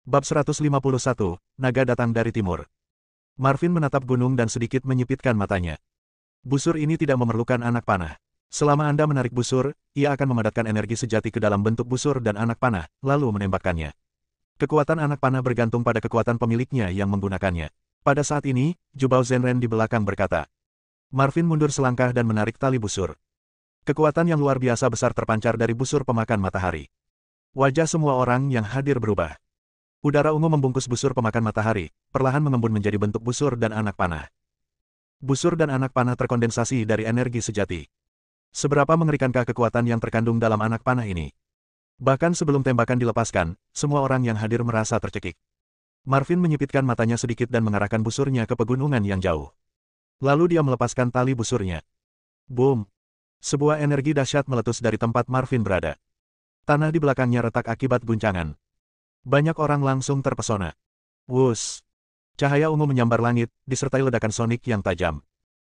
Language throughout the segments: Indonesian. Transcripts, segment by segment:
Bab 151, Naga datang dari timur. Marvin menatap gunung dan sedikit menyipitkan matanya. Busur ini tidak memerlukan anak panah. Selama Anda menarik busur, ia akan memadatkan energi sejati ke dalam bentuk busur dan anak panah, lalu menembakkannya. Kekuatan anak panah bergantung pada kekuatan pemiliknya yang menggunakannya. Pada saat ini, Jubao Zenren di belakang berkata. Marvin mundur selangkah dan menarik tali busur. Kekuatan yang luar biasa besar terpancar dari busur pemakan matahari. Wajah semua orang yang hadir berubah. Udara ungu membungkus busur pemakan matahari, perlahan mengembun menjadi bentuk busur dan anak panah. Busur dan anak panah terkondensasi dari energi sejati. Seberapa mengerikankah kekuatan yang terkandung dalam anak panah ini? Bahkan sebelum tembakan dilepaskan, semua orang yang hadir merasa tercekik. Marvin menyipitkan matanya sedikit dan mengarahkan busurnya ke pegunungan yang jauh. Lalu dia melepaskan tali busurnya. Boom! Sebuah energi dahsyat meletus dari tempat Marvin berada. Tanah di belakangnya retak akibat guncangan. Banyak orang langsung terpesona. Wuss! Cahaya ungu menyambar langit, disertai ledakan sonik yang tajam.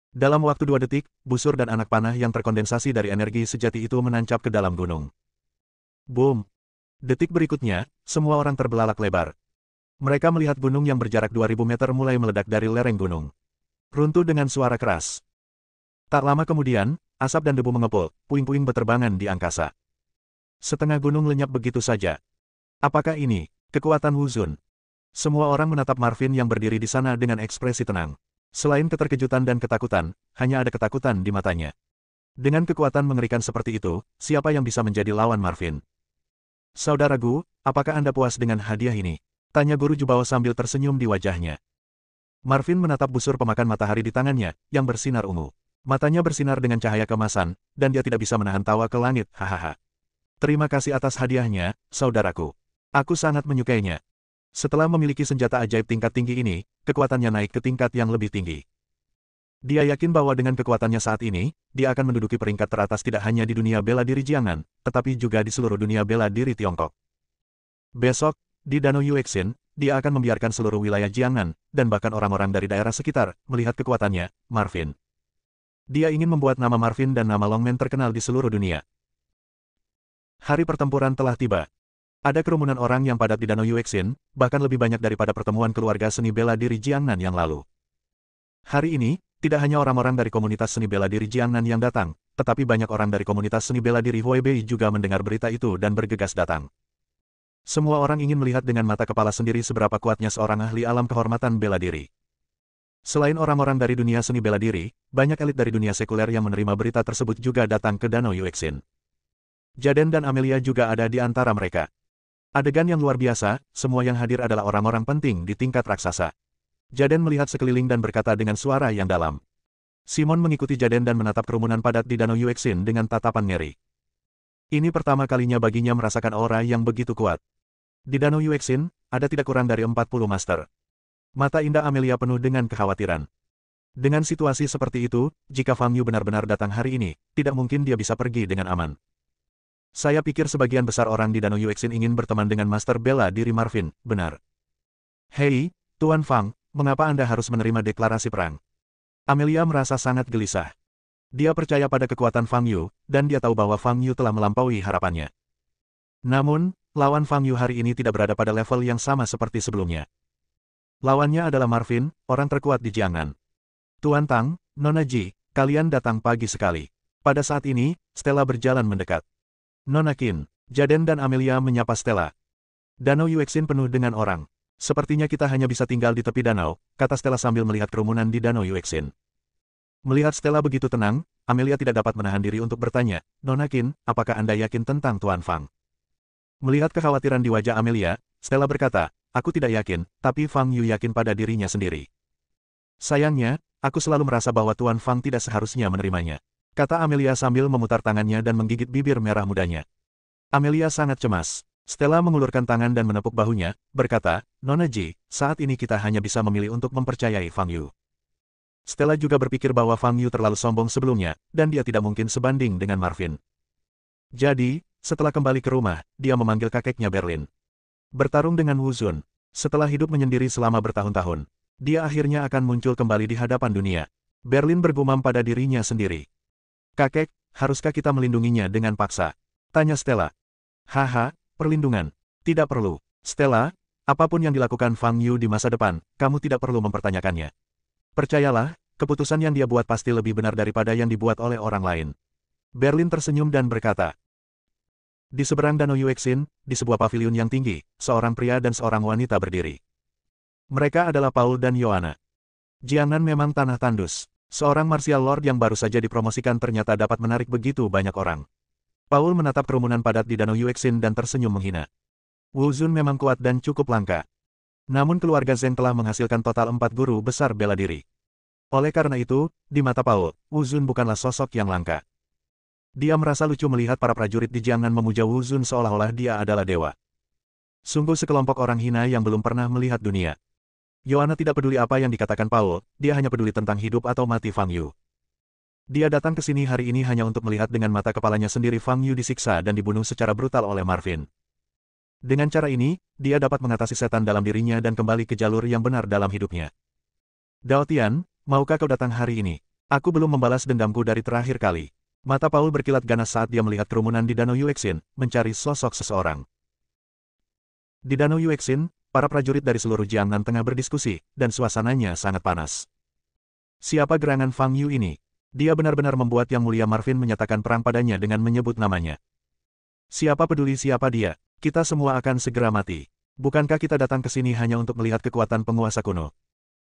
Dalam waktu 2 detik, busur dan anak panah yang terkondensasi dari energi sejati itu menancap ke dalam gunung. Boom! Detik berikutnya, semua orang terbelalak lebar. Mereka melihat gunung yang berjarak 2000 meter mulai meledak dari lereng gunung. Runtuh dengan suara keras. Tak lama kemudian, asap dan debu mengepul, puing-puing beterbangan di angkasa. Setengah gunung lenyap begitu saja. Apakah ini kekuatan Wuzun? Semua orang menatap Marvin yang berdiri di sana dengan ekspresi tenang. Selain keterkejutan dan ketakutan, hanya ada ketakutan di matanya. Dengan kekuatan mengerikan seperti itu, siapa yang bisa menjadi lawan Marvin? Saudara Gu, apakah Anda puas dengan hadiah ini? Tanya guru Jubao sambil tersenyum di wajahnya. Marvin menatap busur pemakan matahari di tangannya, yang bersinar ungu. Matanya bersinar dengan cahaya kemasan, dan dia tidak bisa menahan tawa ke langit, hahaha. Terima kasih atas hadiahnya, saudaraku. Aku sangat menyukainya. Setelah memiliki senjata ajaib tingkat tinggi ini, kekuatannya naik ke tingkat yang lebih tinggi. Dia yakin bahwa dengan kekuatannya saat ini, dia akan menduduki peringkat teratas tidak hanya di dunia bela diri Jiangnan, tetapi juga di seluruh dunia bela diri Tiongkok. Besok, di Danau Yuexin, dia akan membiarkan seluruh wilayah Jiangnan, dan bahkan orang-orang dari daerah sekitar, melihat kekuatannya, Marvin. Dia ingin membuat nama Marvin dan nama Longman terkenal di seluruh dunia. Hari pertempuran telah tiba. Ada kerumunan orang yang padat di Danau Yuexin, bahkan lebih banyak daripada pertemuan keluarga seni bela diri Jiangnan yang lalu. Hari ini, tidak hanya orang-orang dari komunitas seni bela diri Jiangnan yang datang, tetapi banyak orang dari komunitas seni bela diri Huaibei juga mendengar berita itu dan bergegas datang. Semua orang ingin melihat dengan mata kepala sendiri seberapa kuatnya seorang ahli alam kehormatan bela diri. Selain orang-orang dari dunia seni bela diri, banyak elit dari dunia sekuler yang menerima berita tersebut juga datang ke Danau Yuexin. Jaden dan Amelia juga ada di antara mereka. Adegan yang luar biasa, semua yang hadir adalah orang-orang penting di tingkat raksasa. Jaden melihat sekeliling dan berkata dengan suara yang dalam. Simon mengikuti Jaden dan menatap kerumunan padat di Danau Yuexin dengan tatapan ngeri. Ini pertama kalinya baginya merasakan aura yang begitu kuat. Di Danau Yuexin, ada tidak kurang dari 40 master. Mata indah Amelia penuh dengan kekhawatiran. Dengan situasi seperti itu, jika Fang Yu benar-benar datang hari ini, tidak mungkin dia bisa pergi dengan aman. Saya pikir sebagian besar orang di Danau Yuexin ingin berteman dengan master bela diri Marvin, benar. Hei, Tuan Fang, mengapa Anda harus menerima deklarasi perang? Amelia merasa sangat gelisah. Dia percaya pada kekuatan Fang Yu, dan dia tahu bahwa Fang Yu telah melampaui harapannya. Namun, lawan Fang Yu hari ini tidak berada pada level yang sama seperti sebelumnya. Lawannya adalah Marvin, orang terkuat di Jiangnan. Tuan Tang, Nona Ji, kalian datang pagi sekali. Pada saat ini, Stella berjalan mendekat. Nona Qin, Jaden dan Amelia menyapa Stella. Danau Yuexin penuh dengan orang. Sepertinya kita hanya bisa tinggal di tepi danau, kata Stella sambil melihat kerumunan di Danau Yuexin. Melihat Stella begitu tenang, Amelia tidak dapat menahan diri untuk bertanya, Nona Qin, apakah Anda yakin tentang Tuan Fang? Melihat kekhawatiran di wajah Amelia, Stella berkata, aku tidak yakin, tapi Fang Yu yakin pada dirinya sendiri. Sayangnya, aku selalu merasa bahwa Tuan Fang tidak seharusnya menerimanya. Kata Amelia sambil memutar tangannya dan menggigit bibir merah mudanya. Amelia sangat cemas. Stella mengulurkan tangan dan menepuk bahunya, berkata, Nona Ji, saat ini kita hanya bisa memilih untuk mempercayai Fang Yu. Stella juga berpikir bahwa Fang Yu terlalu sombong sebelumnya, dan dia tidak mungkin sebanding dengan Marvin. Jadi, setelah kembali ke rumah, dia memanggil kakeknya Berlin. Bertarung dengan Wuzun. Setelah hidup menyendiri selama bertahun-tahun, dia akhirnya akan muncul kembali di hadapan dunia. Berlin bergumam pada dirinya sendiri. Kakek, haruskah kita melindunginya dengan paksa? Tanya Stella. Haha, perlindungan. Tidak perlu. Stella, Apapun yang dilakukan Fang Yu di masa depan, kamu tidak perlu mempertanyakannya. Percayalah, keputusan yang dia buat pasti lebih benar daripada yang dibuat oleh orang lain. Berlin tersenyum dan berkata. Di seberang Danau Yuexin, di sebuah paviliun yang tinggi, seorang pria dan seorang wanita berdiri. Mereka adalah Paul dan Yohana. Jiangnan memang tanah tandus. Seorang martial lord yang baru saja dipromosikan ternyata dapat menarik begitu banyak orang. Paul menatap kerumunan padat di Danau Yuexin dan tersenyum menghina. Wu Zun memang kuat dan cukup langka. Namun keluarga Zheng telah menghasilkan total 4 guru besar bela diri. Oleh karena itu, di mata Paul, Wu Zun bukanlah sosok yang langka. Dia merasa lucu melihat para prajurit di Jiangnan memuja Wu Zun seolah-olah dia adalah dewa. Sungguh sekelompok orang hina yang belum pernah melihat dunia. Yohana tidak peduli apa yang dikatakan Paul, dia hanya peduli tentang hidup atau mati Fang Yu. Dia datang ke sini hari ini hanya untuk melihat dengan mata kepalanya sendiri Fang Yu disiksa dan dibunuh secara brutal oleh Marvin. Dengan cara ini, dia dapat mengatasi setan dalam dirinya dan kembali ke jalur yang benar dalam hidupnya. Dao Tian, maukah kau datang hari ini? Aku belum membalas dendamku dari terakhir kali. Mata Paul berkilat ganas saat dia melihat kerumunan di Danau Yuexin, mencari sosok seseorang. Di Danau Yuexin, para prajurit dari seluruh Jiangnan tengah berdiskusi, dan suasananya sangat panas. Siapa gerangan Fang Yu ini? Dia benar-benar membuat Yang Mulia Marvin menyatakan perang padanya dengan menyebut namanya. Siapa peduli siapa dia? Kita semua akan segera mati. Bukankah kita datang ke sini hanya untuk melihat kekuatan penguasa kuno?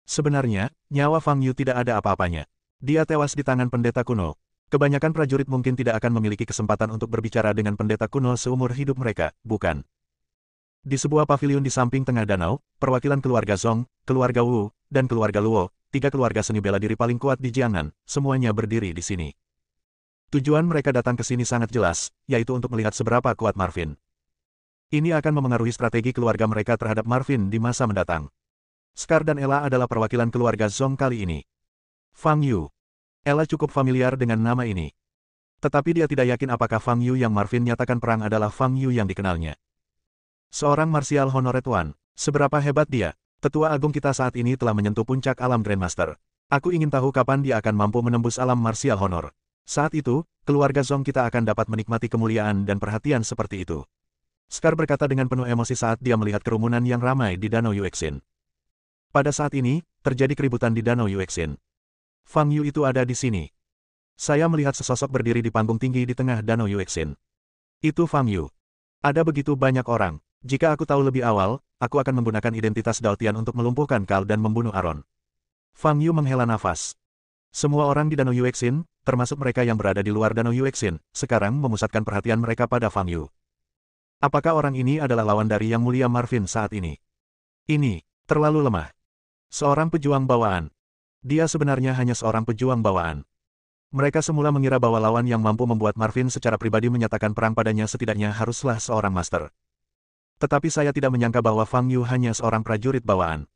Sebenarnya, nyawa Fang Yu tidak ada apa-apanya. Dia tewas di tangan pendeta kuno. Kebanyakan prajurit mungkin tidak akan memiliki kesempatan untuk berbicara dengan pendeta kuno seumur hidup mereka, bukan? Di sebuah paviliun di samping tengah danau, perwakilan keluarga Zhong, keluarga Wu, dan keluarga Luo, 3 keluarga seni bela diri paling kuat di Jiangnan, semuanya berdiri di sini. Tujuan mereka datang ke sini sangat jelas, yaitu untuk melihat seberapa kuat Marvin. Ini akan memengaruhi strategi keluarga mereka terhadap Marvin di masa mendatang. Scar dan Ella adalah perwakilan keluarga Zhong kali ini. Fang Yu. Ella cukup familiar dengan nama ini. Tetapi dia tidak yakin apakah Fang Yu yang Marvin nyatakan perang adalah Fang Yu yang dikenalnya. Seorang martial honored one. Seberapa hebat dia? Tetua agung kita saat ini telah menyentuh puncak alam Grandmaster. Aku ingin tahu kapan dia akan mampu menembus alam martial honor. Saat itu, keluarga Zhong kita akan dapat menikmati kemuliaan dan perhatian seperti itu. Scar berkata dengan penuh emosi saat dia melihat kerumunan yang ramai di Danau Yuexin. Pada saat ini, terjadi keributan di Danau Yuexin. Fang Yu itu ada di sini. Saya melihat sesosok berdiri di panggung tinggi di tengah Danau Yuexin. Itu Fang Yu. Ada begitu banyak orang. Jika aku tahu lebih awal, aku akan menggunakan identitas Dao Tian untuk melumpuhkan Kal dan membunuh Aaron. Fang Yu menghela nafas. Semua orang di Danau Yuexin, termasuk mereka yang berada di luar Danau Yuexin, sekarang memusatkan perhatian mereka pada Fang Yu. Apakah orang ini adalah lawan dari Yang Mulia Marvin saat ini? Ini terlalu lemah. Seorang pejuang bawaan. Dia sebenarnya hanya seorang pejuang bawaan. Mereka semula mengira bahwa lawan yang mampu membuat Marvin secara pribadi menyatakan perang padanya setidaknya haruslah seorang master. Tetapi saya tidak menyangka bahwa Fang Yu hanya seorang prajurit bawaan.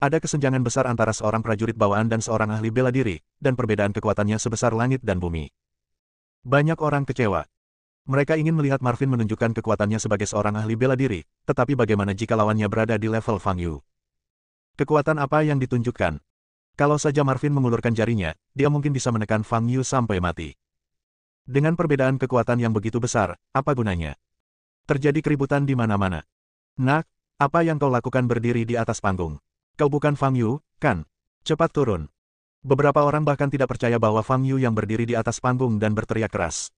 Ada kesenjangan besar antara seorang prajurit bawaan dan seorang ahli bela diri, dan perbedaan kekuatannya sebesar langit dan bumi. Banyak orang kecewa. Mereka ingin melihat Marvin menunjukkan kekuatannya sebagai seorang ahli bela diri, tetapi bagaimana jika lawannya berada di level Fang Yu? Kekuatan apa yang ditunjukkan? Kalau saja Marvin mengulurkan jarinya, dia mungkin bisa menekan Fang Yu sampai mati. Dengan perbedaan kekuatan yang begitu besar, apa gunanya? Terjadi keributan di mana-mana. Nak, apa yang kau lakukan berdiri di atas panggung? Kau bukan Fang Yu, kan? Cepat turun. Beberapa orang bahkan tidak percaya bahwa Fang Yu yang berdiri di atas panggung dan berteriak keras.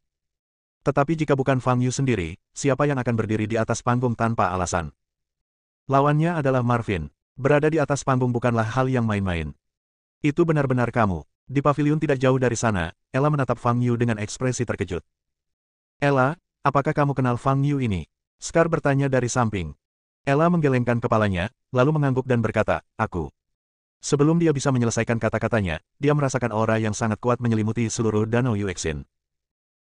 Tetapi jika bukan Fang Yu sendiri, siapa yang akan berdiri di atas panggung tanpa alasan? Lawannya adalah Marvin. Berada di atas panggung bukanlah hal yang main-main. Itu benar-benar kamu. Di paviliun tidak jauh dari sana, Ella menatap Fang Yu dengan ekspresi terkejut. Ella, apakah kamu kenal Fang Yu ini? Scar bertanya dari samping. Ella menggelengkan kepalanya, lalu mengangguk dan berkata, aku. Sebelum dia bisa menyelesaikan kata-katanya, dia merasakan aura yang sangat kuat menyelimuti seluruh Danau Yuexin.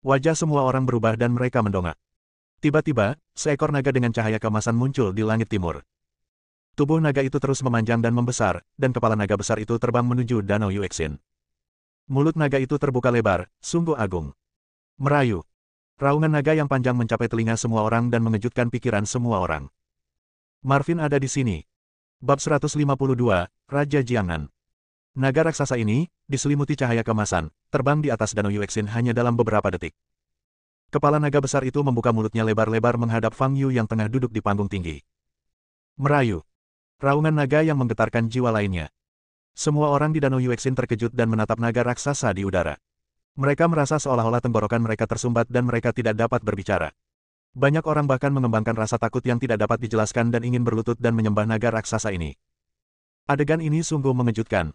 Wajah semua orang berubah dan mereka mendongak. Tiba-tiba, seekor naga dengan cahaya keemasan muncul di langit timur. Tubuh naga itu terus memanjang dan membesar, dan kepala naga besar itu terbang menuju Danau Yuexin. Mulut naga itu terbuka lebar, sungguh agung. Merayu. Raungan naga yang panjang mencapai telinga semua orang dan mengejutkan pikiran semua orang. Marvin ada di sini. Bab 152, Raja Jiangnan. Naga raksasa ini, diselimuti cahaya keemasan, terbang di atas Danau Yuexin hanya dalam beberapa detik. Kepala naga besar itu membuka mulutnya lebar-lebar menghadap Fang Yu yang tengah duduk di panggung tinggi. Merayu. Raungan naga yang menggetarkan jiwa lainnya. Semua orang di Danau Yuexin terkejut dan menatap naga raksasa di udara. Mereka merasa seolah-olah tenggorokan mereka tersumbat dan mereka tidak dapat berbicara. Banyak orang bahkan mengembangkan rasa takut yang tidak dapat dijelaskan dan ingin berlutut dan menyembah naga raksasa ini. Adegan ini sungguh mengejutkan.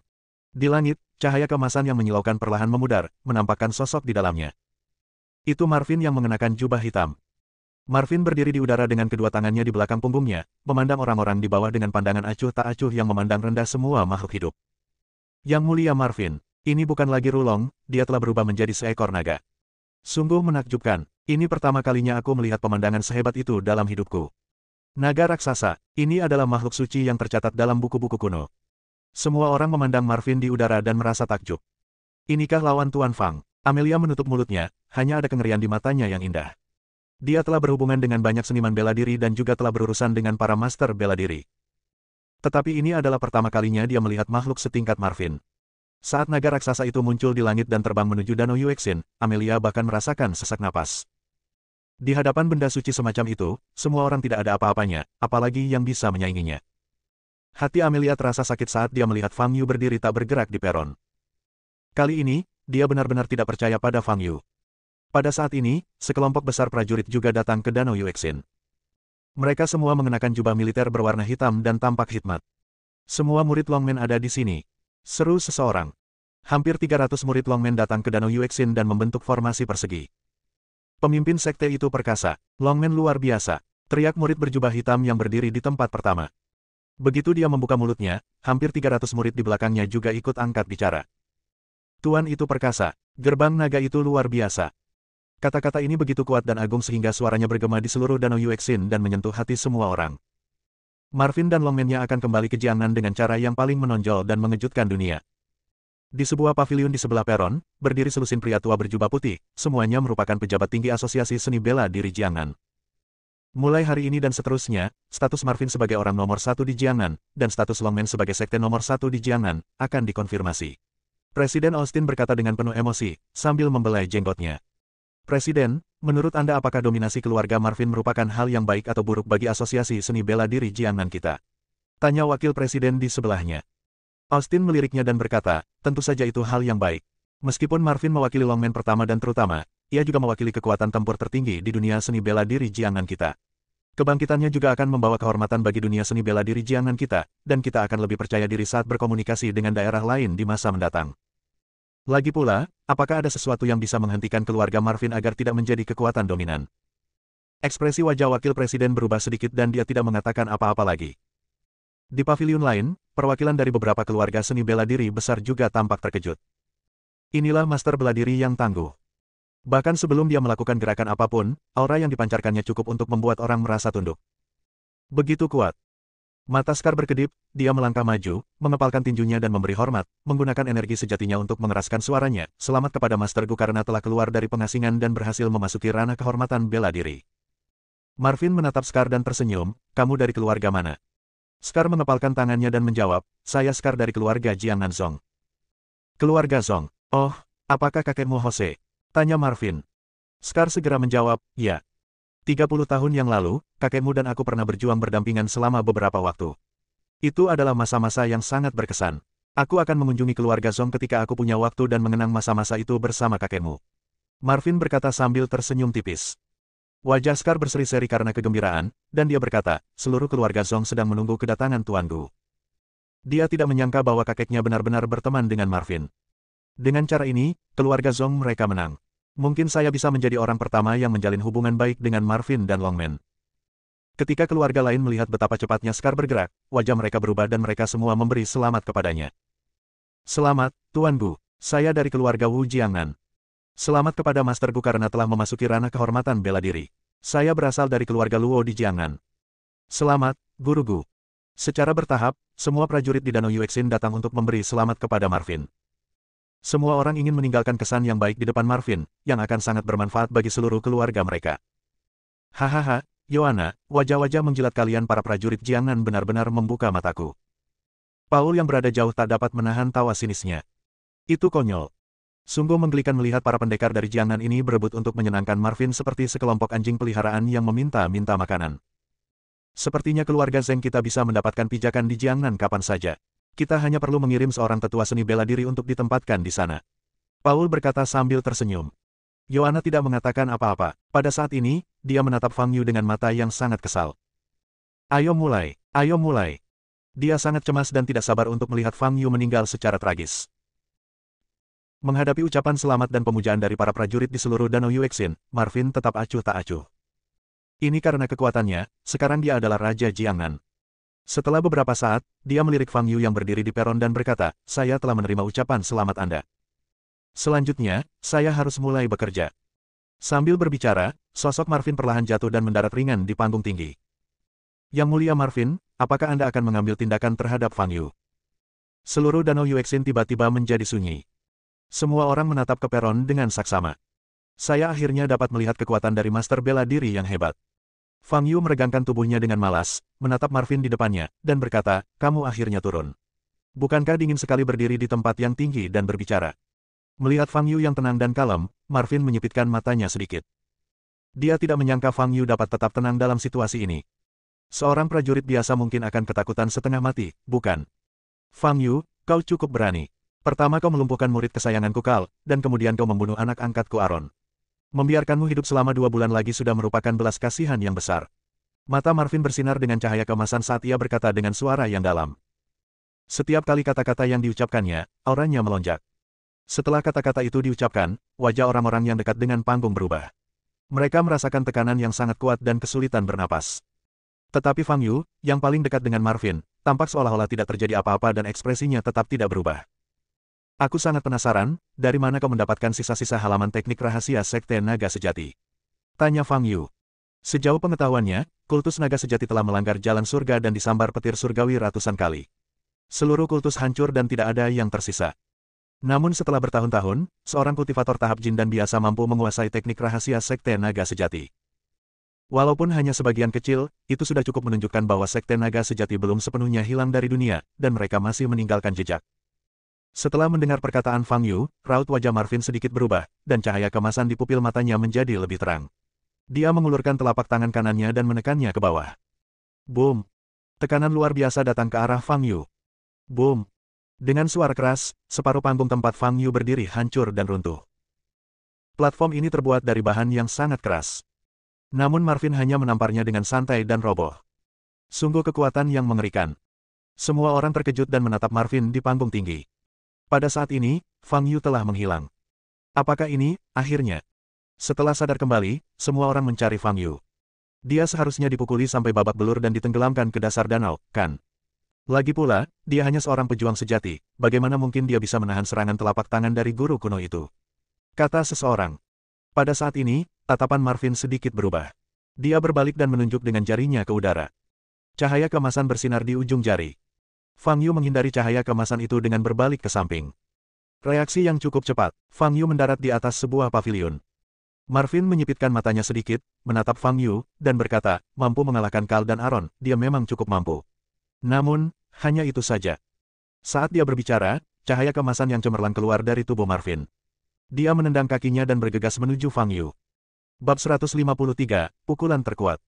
Di langit, cahaya kemasan yang menyilaukan perlahan memudar, menampakkan sosok di dalamnya. Itu Marvin yang mengenakan jubah hitam. Marvin berdiri di udara dengan kedua tangannya di belakang punggungnya, memandang orang-orang di bawah dengan pandangan acuh tak acuh yang memandang rendah semua makhluk hidup. Yang mulia Marvin, ini bukan lagi Rulong, dia telah berubah menjadi seekor naga. Sungguh menakjubkan, ini pertama kalinya aku melihat pemandangan sehebat itu dalam hidupku. Naga raksasa, ini adalah makhluk suci yang tercatat dalam buku-buku kuno. Semua orang memandang Marvin di udara dan merasa takjub. Inikah lawan Tuan Fang? Amelia menutup mulutnya, hanya ada kengerian di matanya yang indah. Dia telah berhubungan dengan banyak seniman bela diri dan juga telah berurusan dengan para master bela diri. Tetapi ini adalah pertama kalinya dia melihat makhluk setingkat Marvin. Saat naga raksasa itu muncul di langit dan terbang menuju Danau Yuexin, Amelia bahkan merasakan sesak napas. Di hadapan benda suci semacam itu, semua orang tidak ada apa-apanya, apalagi yang bisa menyainginya. Hati Amelia terasa sakit saat dia melihat Fang Yu berdiri tak bergerak di peron. Kali ini, dia benar-benar tidak percaya pada Fang Yu. Pada saat ini, sekelompok besar prajurit juga datang ke Danau Yuexin. Mereka semua mengenakan jubah militer berwarna hitam dan tampak hikmat. Semua murid Longmen ada di sini. Seru seseorang. Hampir 300 murid Longmen datang ke Danau Yuexin dan membentuk formasi persegi. Pemimpin sekte itu perkasa. Longmen luar biasa. Teriak murid berjubah hitam yang berdiri di tempat pertama. Begitu dia membuka mulutnya, hampir 300 murid di belakangnya juga ikut angkat bicara. Tuan itu perkasa. Gerbang naga itu luar biasa. Kata-kata ini begitu kuat dan agung sehingga suaranya bergema di seluruh Danau Yuexin dan menyentuh hati semua orang. Marvin dan Longmennya akan kembali ke Jiangnan dengan cara yang paling menonjol dan mengejutkan dunia. Di sebuah paviliun di sebelah peron, berdiri selusin pria tua berjubah putih, semuanya merupakan pejabat tinggi Asosiasi Seni Bela Diri Jiangnan. Mulai hari ini dan seterusnya, status Marvin sebagai orang nomor 1 di Jiangnan, dan status Longmen sebagai sekte nomor 1 di Jiangnan, akan dikonfirmasi. Presiden Austin berkata dengan penuh emosi, sambil membelai jenggotnya. Presiden, menurut Anda apakah dominasi keluarga Marvin merupakan hal yang baik atau buruk bagi Asosiasi Seni Bela Diri Jiangnan kita? Tanya wakil presiden di sebelahnya. Austin meliriknya dan berkata, tentu saja itu hal yang baik. Meskipun Marvin mewakili Longmen pertama dan terutama, ia juga mewakili kekuatan tempur tertinggi di dunia seni bela diri Jiangnan kita. Kebangkitannya juga akan membawa kehormatan bagi dunia seni bela diri Jiangnan kita, dan kita akan lebih percaya diri saat berkomunikasi dengan daerah lain di masa mendatang. Lagi pula, apakah ada sesuatu yang bisa menghentikan keluarga Marvin agar tidak menjadi kekuatan dominan? Ekspresi wajah wakil presiden berubah sedikit dan dia tidak mengatakan apa-apa lagi. Di paviliun lain, perwakilan dari beberapa keluarga seni bela diri besar juga tampak terkejut. Inilah master bela diri yang tangguh. Bahkan sebelum dia melakukan gerakan apapun, aura yang dipancarkannya cukup untuk membuat orang merasa tunduk. Begitu kuat. Mata Scar berkedip, dia melangkah maju, mengepalkan tinjunya dan memberi hormat, menggunakan energi sejatinya untuk mengeraskan suaranya, selamat kepada Master Gu karena telah keluar dari pengasingan dan berhasil memasuki ranah kehormatan bela diri. Marvin menatap Scar dan tersenyum, kamu dari keluarga mana? Scar mengepalkan tangannya dan menjawab, saya Scar dari keluarga Jiangnan Zong. Keluarga Zong, oh, apakah kakekmu Jose? Tanya Marvin. Scar segera menjawab, ya. 30 tahun yang lalu, kakekmu dan aku pernah berjuang berdampingan selama beberapa waktu. Itu adalah masa-masa yang sangat berkesan. Aku akan mengunjungi keluarga Zong ketika aku punya waktu dan mengenang masa-masa itu bersama kakekmu. Marvin berkata sambil tersenyum tipis. Wajah Scar berseri-seri karena kegembiraan, dan dia berkata, seluruh keluarga Zong sedang menunggu kedatangan Tuan Gu. Dia tidak menyangka bahwa kakeknya benar-benar berteman dengan Marvin. Dengan cara ini, keluarga Zong mereka menang. Mungkin saya bisa menjadi orang pertama yang menjalin hubungan baik dengan Marvin dan Longmen. Ketika keluarga lain melihat betapa cepatnya Scar bergerak, wajah mereka berubah dan mereka semua memberi selamat kepadanya. Selamat, Tuan Gu. Saya dari keluarga Wu Jiangnan. Selamat kepada Master Gu karena telah memasuki ranah kehormatan bela diri. Saya berasal dari keluarga Luo di Jiangnan. Selamat, Guru Gu. Secara bertahap, semua prajurit di Danau Yuexin datang untuk memberi selamat kepada Marvin. Semua orang ingin meninggalkan kesan yang baik di depan Marvin, yang akan sangat bermanfaat bagi seluruh keluarga mereka. Hahaha, Yohana, wajah-wajah menjilat kalian para prajurit Jiangnan benar-benar membuka mataku. Paul yang berada jauh tak dapat menahan tawa sinisnya. Itu konyol. Sungguh menggelikan melihat para pendekar dari Jiangnan ini berebut untuk menyenangkan Marvin seperti sekelompok anjing peliharaan yang meminta-minta makanan. Sepertinya keluarga Zheng kita bisa mendapatkan pijakan di Jiangnan kapan saja. Kita hanya perlu mengirim seorang tetua seni bela diri untuk ditempatkan di sana. Paul berkata sambil tersenyum. Yoana tidak mengatakan apa-apa. Pada saat ini, dia menatap Fang Yu dengan mata yang sangat kesal. Ayo mulai, ayo mulai. Dia sangat cemas dan tidak sabar untuk melihat Fang Yu meninggal secara tragis. Menghadapi ucapan selamat dan pemujaan dari para prajurit di seluruh Danau Yuexin, Marvin tetap acuh tak acuh. Ini karena kekuatannya, sekarang dia adalah Raja Jiangnan. Setelah beberapa saat, dia melirik Fang Yu yang berdiri di peron dan berkata, saya telah menerima ucapan selamat Anda. Selanjutnya, saya harus mulai bekerja. Sambil berbicara, sosok Marvin perlahan jatuh dan mendarat ringan di panggung tinggi. Yang mulia Marvin, apakah Anda akan mengambil tindakan terhadap Fang Yu? Seluruh Danau Yuexin tiba-tiba menjadi sunyi. Semua orang menatap ke peron dengan saksama. Saya akhirnya dapat melihat kekuatan dari master bela diri yang hebat. Fang Yu meregangkan tubuhnya dengan malas, menatap Marvin di depannya, dan berkata, kamu akhirnya turun. Bukankah dingin sekali berdiri di tempat yang tinggi dan berbicara? Melihat Fang Yu yang tenang dan kalem, Marvin menyipitkan matanya sedikit. Dia tidak menyangka Fang Yu dapat tetap tenang dalam situasi ini. Seorang prajurit biasa mungkin akan ketakutan setengah mati, bukan? Fang Yu, kau cukup berani. Pertama kau melumpuhkan murid kesayanganku Kal, dan kemudian kau membunuh anak angkatku Aaron. Membiarkanmu hidup selama 2 bulan lagi sudah merupakan belas kasihan yang besar. Mata Marvin bersinar dengan cahaya keemasan saat ia berkata dengan suara yang dalam. Setiap kali kata-kata yang diucapkannya, auranya melonjak. Setelah kata-kata itu diucapkan, wajah orang-orang yang dekat dengan panggung berubah. Mereka merasakan tekanan yang sangat kuat dan kesulitan bernapas. Tetapi Fang Yu, yang paling dekat dengan Marvin, tampak seolah-olah tidak terjadi apa-apa dan ekspresinya tetap tidak berubah. Aku sangat penasaran, dari mana kau mendapatkan sisa-sisa halaman teknik rahasia Sekte Naga Sejati? Tanya Fang Yu. Sejauh pengetahuannya, kultus naga sejati telah melanggar jalan surga dan disambar petir surgawi ratusan kali. Seluruh kultus hancur dan tidak ada yang tersisa. Namun setelah bertahun-tahun, seorang kultivator tahap jin dan biasa mampu menguasai teknik rahasia Sekte Naga Sejati. Walaupun hanya sebagian kecil, itu sudah cukup menunjukkan bahwa Sekte Naga Sejati belum sepenuhnya hilang dari dunia, dan mereka masih meninggalkan jejak. Setelah mendengar perkataan Fang Yu, raut wajah Marvin sedikit berubah, dan cahaya kemasan di pupil matanya menjadi lebih terang. Dia mengulurkan telapak tangan kanannya dan menekannya ke bawah. Boom! Tekanan luar biasa datang ke arah Fang Yu. Boom! Dengan suara keras, separuh panggung tempat Fang Yu berdiri hancur dan runtuh. Platform ini terbuat dari bahan yang sangat keras. Namun Marvin hanya menamparnya dengan santai dan roboh. Sungguh kekuatan yang mengerikan. Semua orang terkejut dan menatap Marvin di panggung tinggi. Pada saat ini, Fang Yu telah menghilang. Apakah ini, akhirnya? Setelah sadar kembali, semua orang mencari Fang Yu. Dia seharusnya dipukuli sampai babak belur dan ditenggelamkan ke dasar danau, kan? Lagi pula, dia hanya seorang pejuang sejati, bagaimana mungkin dia bisa menahan serangan telapak tangan dari guru kuno itu? Kata seseorang. Pada saat ini, tatapan Marvin sedikit berubah. Dia berbalik dan menunjuk dengan jarinya ke udara. Cahaya keemasan bersinar di ujung jari. Fang Yu menghindari cahaya keemasan itu dengan berbalik ke samping. Reaksi yang cukup cepat, Fang Yu mendarat di atas sebuah pavilion. Marvin menyipitkan matanya sedikit, menatap Fang Yu, dan berkata, mampu mengalahkan Kal dan Aaron, dia memang cukup mampu. Namun, hanya itu saja. Saat dia berbicara, cahaya kemasan yang cemerlang keluar dari tubuh Marvin. Dia menendang kakinya dan bergegas menuju Fang Yu. Bab 153, Pukulan Terkuat.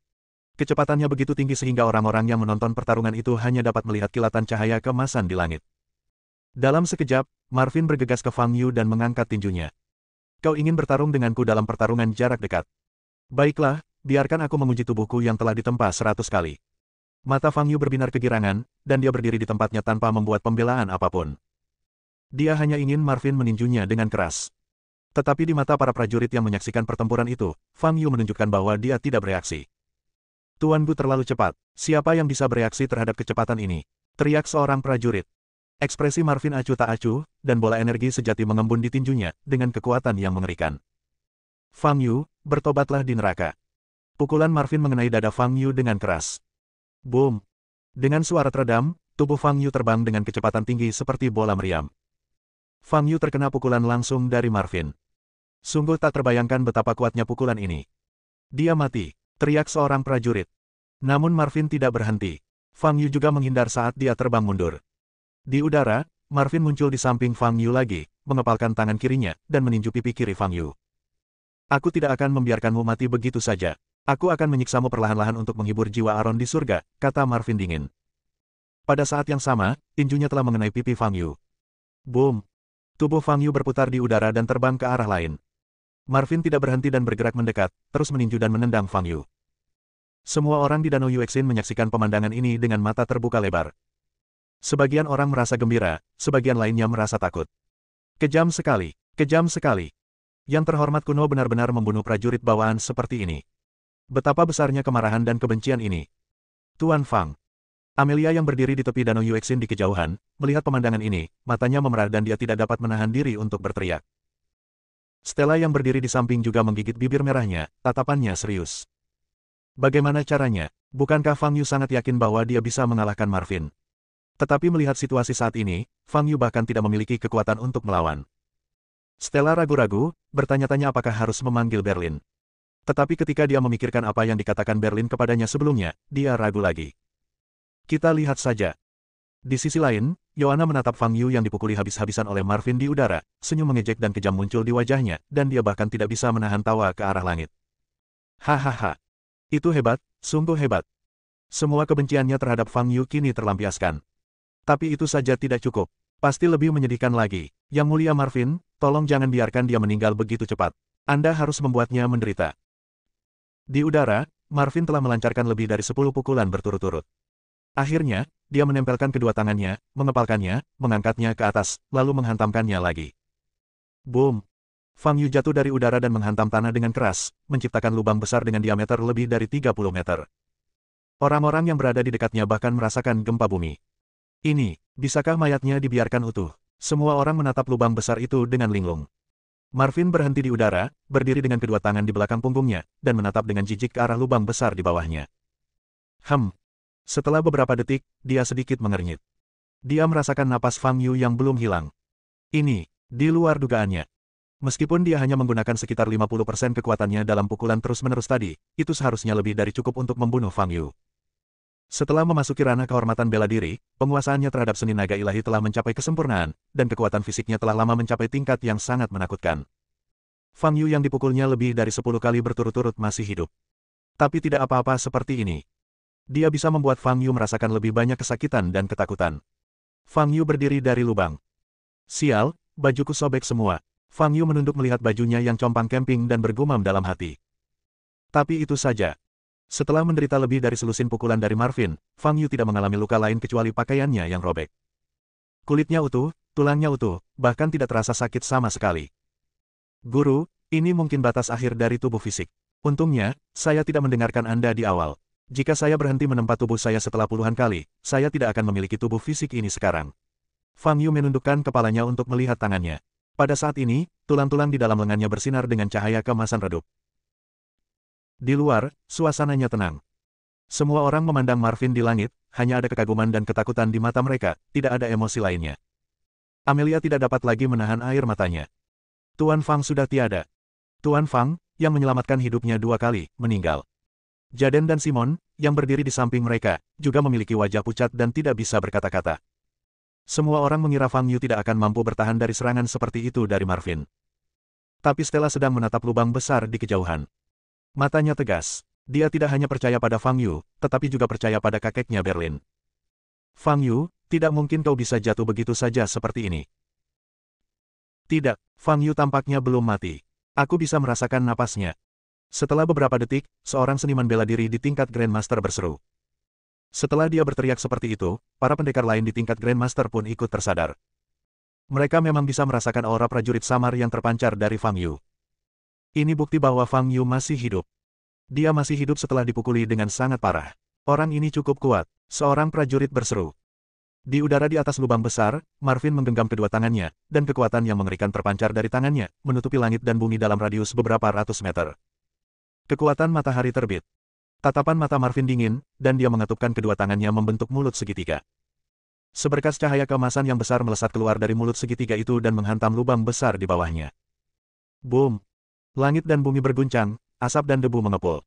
Kecepatannya begitu tinggi sehingga orang-orang yang menonton pertarungan itu hanya dapat melihat kilatan cahaya kemasan di langit. Dalam sekejap, Marvin bergegas ke Fang Yu dan mengangkat tinjunya. Kau ingin bertarung denganku dalam pertarungan jarak dekat? Baiklah, biarkan aku menguji tubuhku yang telah ditempa 100 kali. Mata Fang Yu berbinar kegirangan, dan dia berdiri di tempatnya tanpa membuat pembelaan apapun. Dia hanya ingin Marvin meninjunya dengan keras. Tetapi di mata para prajurit yang menyaksikan pertempuran itu, Fang Yu menunjukkan bahwa dia tidak bereaksi. Tuan Gu terlalu cepat, siapa yang bisa bereaksi terhadap kecepatan ini? Teriak seorang prajurit. Ekspresi Marvin acuh tak acuh, dan bola energi sejati mengembun di tinjunya, dengan kekuatan yang mengerikan. Fang Yu, bertobatlah di neraka. Pukulan Marvin mengenai dada Fang Yu dengan keras. Boom! Dengan suara teredam, tubuh Fang Yu terbang dengan kecepatan tinggi seperti bola meriam. Fang Yu terkena pukulan langsung dari Marvin. Sungguh tak terbayangkan betapa kuatnya pukulan ini. Dia mati, teriak seorang prajurit. Namun Marvin tidak berhenti. Fang Yu juga menghindar saat dia terbang mundur. Di udara, Marvin muncul di samping Fang Yu lagi, mengepalkan tangan kirinya, dan meninju pipi kiri Fang Yu. Aku tidak akan membiarkanmu mati begitu saja. Aku akan menyiksamu perlahan-lahan untuk menghibur jiwa Aron di surga, kata Marvin dingin. Pada saat yang sama, tinjunya telah mengenai pipi Fang Yu. Boom! Tubuh Fang Yu berputar di udara dan terbang ke arah lain. Marvin tidak berhenti dan bergerak mendekat, terus meninju dan menendang Fang Yu. Semua orang di Danau Yuexin menyaksikan pemandangan ini dengan mata terbuka lebar. Sebagian orang merasa gembira, sebagian lainnya merasa takut. Kejam sekali, kejam sekali. Yang terhormat kuno benar-benar membunuh prajurit bawaan seperti ini. Betapa besarnya kemarahan dan kebencian ini. Tuan Fang. Amelia yang berdiri di tepi Danau Yuexin di kejauhan, melihat pemandangan ini, matanya memerah dan dia tidak dapat menahan diri untuk berteriak. Stella yang berdiri di samping juga menggigit bibir merahnya, tatapannya serius. Bagaimana caranya? Bukankah Fang Yu sangat yakin bahwa dia bisa mengalahkan Marvin? Tetapi melihat situasi saat ini, Fang Yu bahkan tidak memiliki kekuatan untuk melawan. Stella ragu-ragu, bertanya-tanya apakah harus memanggil Berlin. Tetapi ketika dia memikirkan apa yang dikatakan Berlin kepadanya sebelumnya, dia ragu lagi. Kita lihat saja. Di sisi lain, Yoana menatap Fang Yu yang dipukuli habis-habisan oleh Marvin di udara, senyum mengejek dan kejam muncul di wajahnya, dan dia bahkan tidak bisa menahan tawa ke arah langit. Hahaha. Itu hebat, sungguh hebat. Semua kebenciannya terhadap Fang Yu kini terlampiaskan. Tapi itu saja tidak cukup. Pasti lebih menyedihkan lagi. Yang mulia Marvin, tolong jangan biarkan dia meninggal begitu cepat. Anda harus membuatnya menderita. Di udara, Marvin telah melancarkan lebih dari 10 pukulan berturut-turut. Akhirnya, dia menempelkan kedua tangannya, mengepalkannya, mengangkatnya ke atas, lalu menghantamkannya lagi. Boom! Fang Yu jatuh dari udara dan menghantam tanah dengan keras, menciptakan lubang besar dengan diameter lebih dari 30 meter. Orang-orang yang berada di dekatnya bahkan merasakan gempa bumi. Ini, bisakah mayatnya dibiarkan utuh? Semua orang menatap lubang besar itu dengan linglung. Marvin berhenti di udara, berdiri dengan kedua tangan di belakang punggungnya, dan menatap dengan jijik ke arah lubang besar di bawahnya. Setelah beberapa detik, dia sedikit mengernyit. Dia merasakan napas Fang Yu yang belum hilang. Ini, di luar dugaannya. Meskipun dia hanya menggunakan sekitar 50% kekuatannya dalam pukulan terus-menerus tadi, itu seharusnya lebih dari cukup untuk membunuh Fang Yu. Setelah memasuki ranah kehormatan bela diri, penguasaannya terhadap seni naga ilahi telah mencapai kesempurnaan, dan kekuatan fisiknya telah lama mencapai tingkat yang sangat menakutkan. Fang Yu yang dipukulnya lebih dari 10 kali berturut-turut masih hidup. Tapi tidak apa-apa seperti ini. Dia bisa membuat Fang Yu merasakan lebih banyak kesakitan dan ketakutan. Fang Yu berdiri dari lubang. Sial, bajuku sobek semua. Fang Yu menunduk melihat bajunya yang compang camping dan bergumam dalam hati. Tapi itu saja. Setelah menderita lebih dari selusin pukulan dari Marvin, Fang Yu tidak mengalami luka lain kecuali pakaiannya yang robek. Kulitnya utuh, tulangnya utuh, bahkan tidak terasa sakit sama sekali. Guru, ini mungkin batas akhir dari tubuh fisik. Untungnya, saya tidak mendengarkan Anda di awal. Jika saya berhenti menempa tubuh saya setelah puluhan kali, saya tidak akan memiliki tubuh fisik ini sekarang. Fang Yu menundukkan kepalanya untuk melihat tangannya. Pada saat ini, tulang-tulang di dalam lengannya bersinar dengan cahaya keemasan redup. Di luar, suasananya tenang. Semua orang memandang Marvin di langit, hanya ada kekaguman dan ketakutan di mata mereka, tidak ada emosi lainnya. Amelia tidak dapat lagi menahan air matanya. Tuan Fang sudah tiada. Tuan Fang, yang menyelamatkan hidupnya 2 kali, meninggal. Jaden dan Simon, yang berdiri di samping mereka, juga memiliki wajah pucat dan tidak bisa berkata-kata. Semua orang mengira Fang Yu tidak akan mampu bertahan dari serangan seperti itu dari Marvin. Tapi Stella sedang menatap lubang besar di kejauhan. Matanya tegas. Dia tidak hanya percaya pada Fang Yu, tetapi juga percaya pada kakeknya Berlin. Fang Yu, tidak mungkin kau bisa jatuh begitu saja seperti ini. Tidak, Fang Yu tampaknya belum mati. Aku bisa merasakan napasnya. Setelah beberapa detik, seorang seniman bela diri di tingkat Grandmaster berseru. Setelah dia berteriak seperti itu, para pendekar lain di tingkat Grandmaster pun ikut tersadar. Mereka memang bisa merasakan aura prajurit samar yang terpancar dari Fang Yu. Ini bukti bahwa Fang Yu masih hidup. Dia masih hidup setelah dipukuli dengan sangat parah. Orang ini cukup kuat, seorang prajurit berseru. Di udara di atas lubang besar, Marvin menggenggam kedua tangannya, dan kekuatan yang mengerikan terpancar dari tangannya, menutupi langit dan bumi dalam radius beberapa ratus meter. Kekuatan matahari terbit. Tatapan mata Marvin dingin, dan dia mengatupkan kedua tangannya membentuk mulut segitiga. Seberkas cahaya keemasan yang besar melesat keluar dari mulut segitiga itu dan menghantam lubang besar di bawahnya. Boom! Langit dan bumi berguncang, asap dan debu mengepul.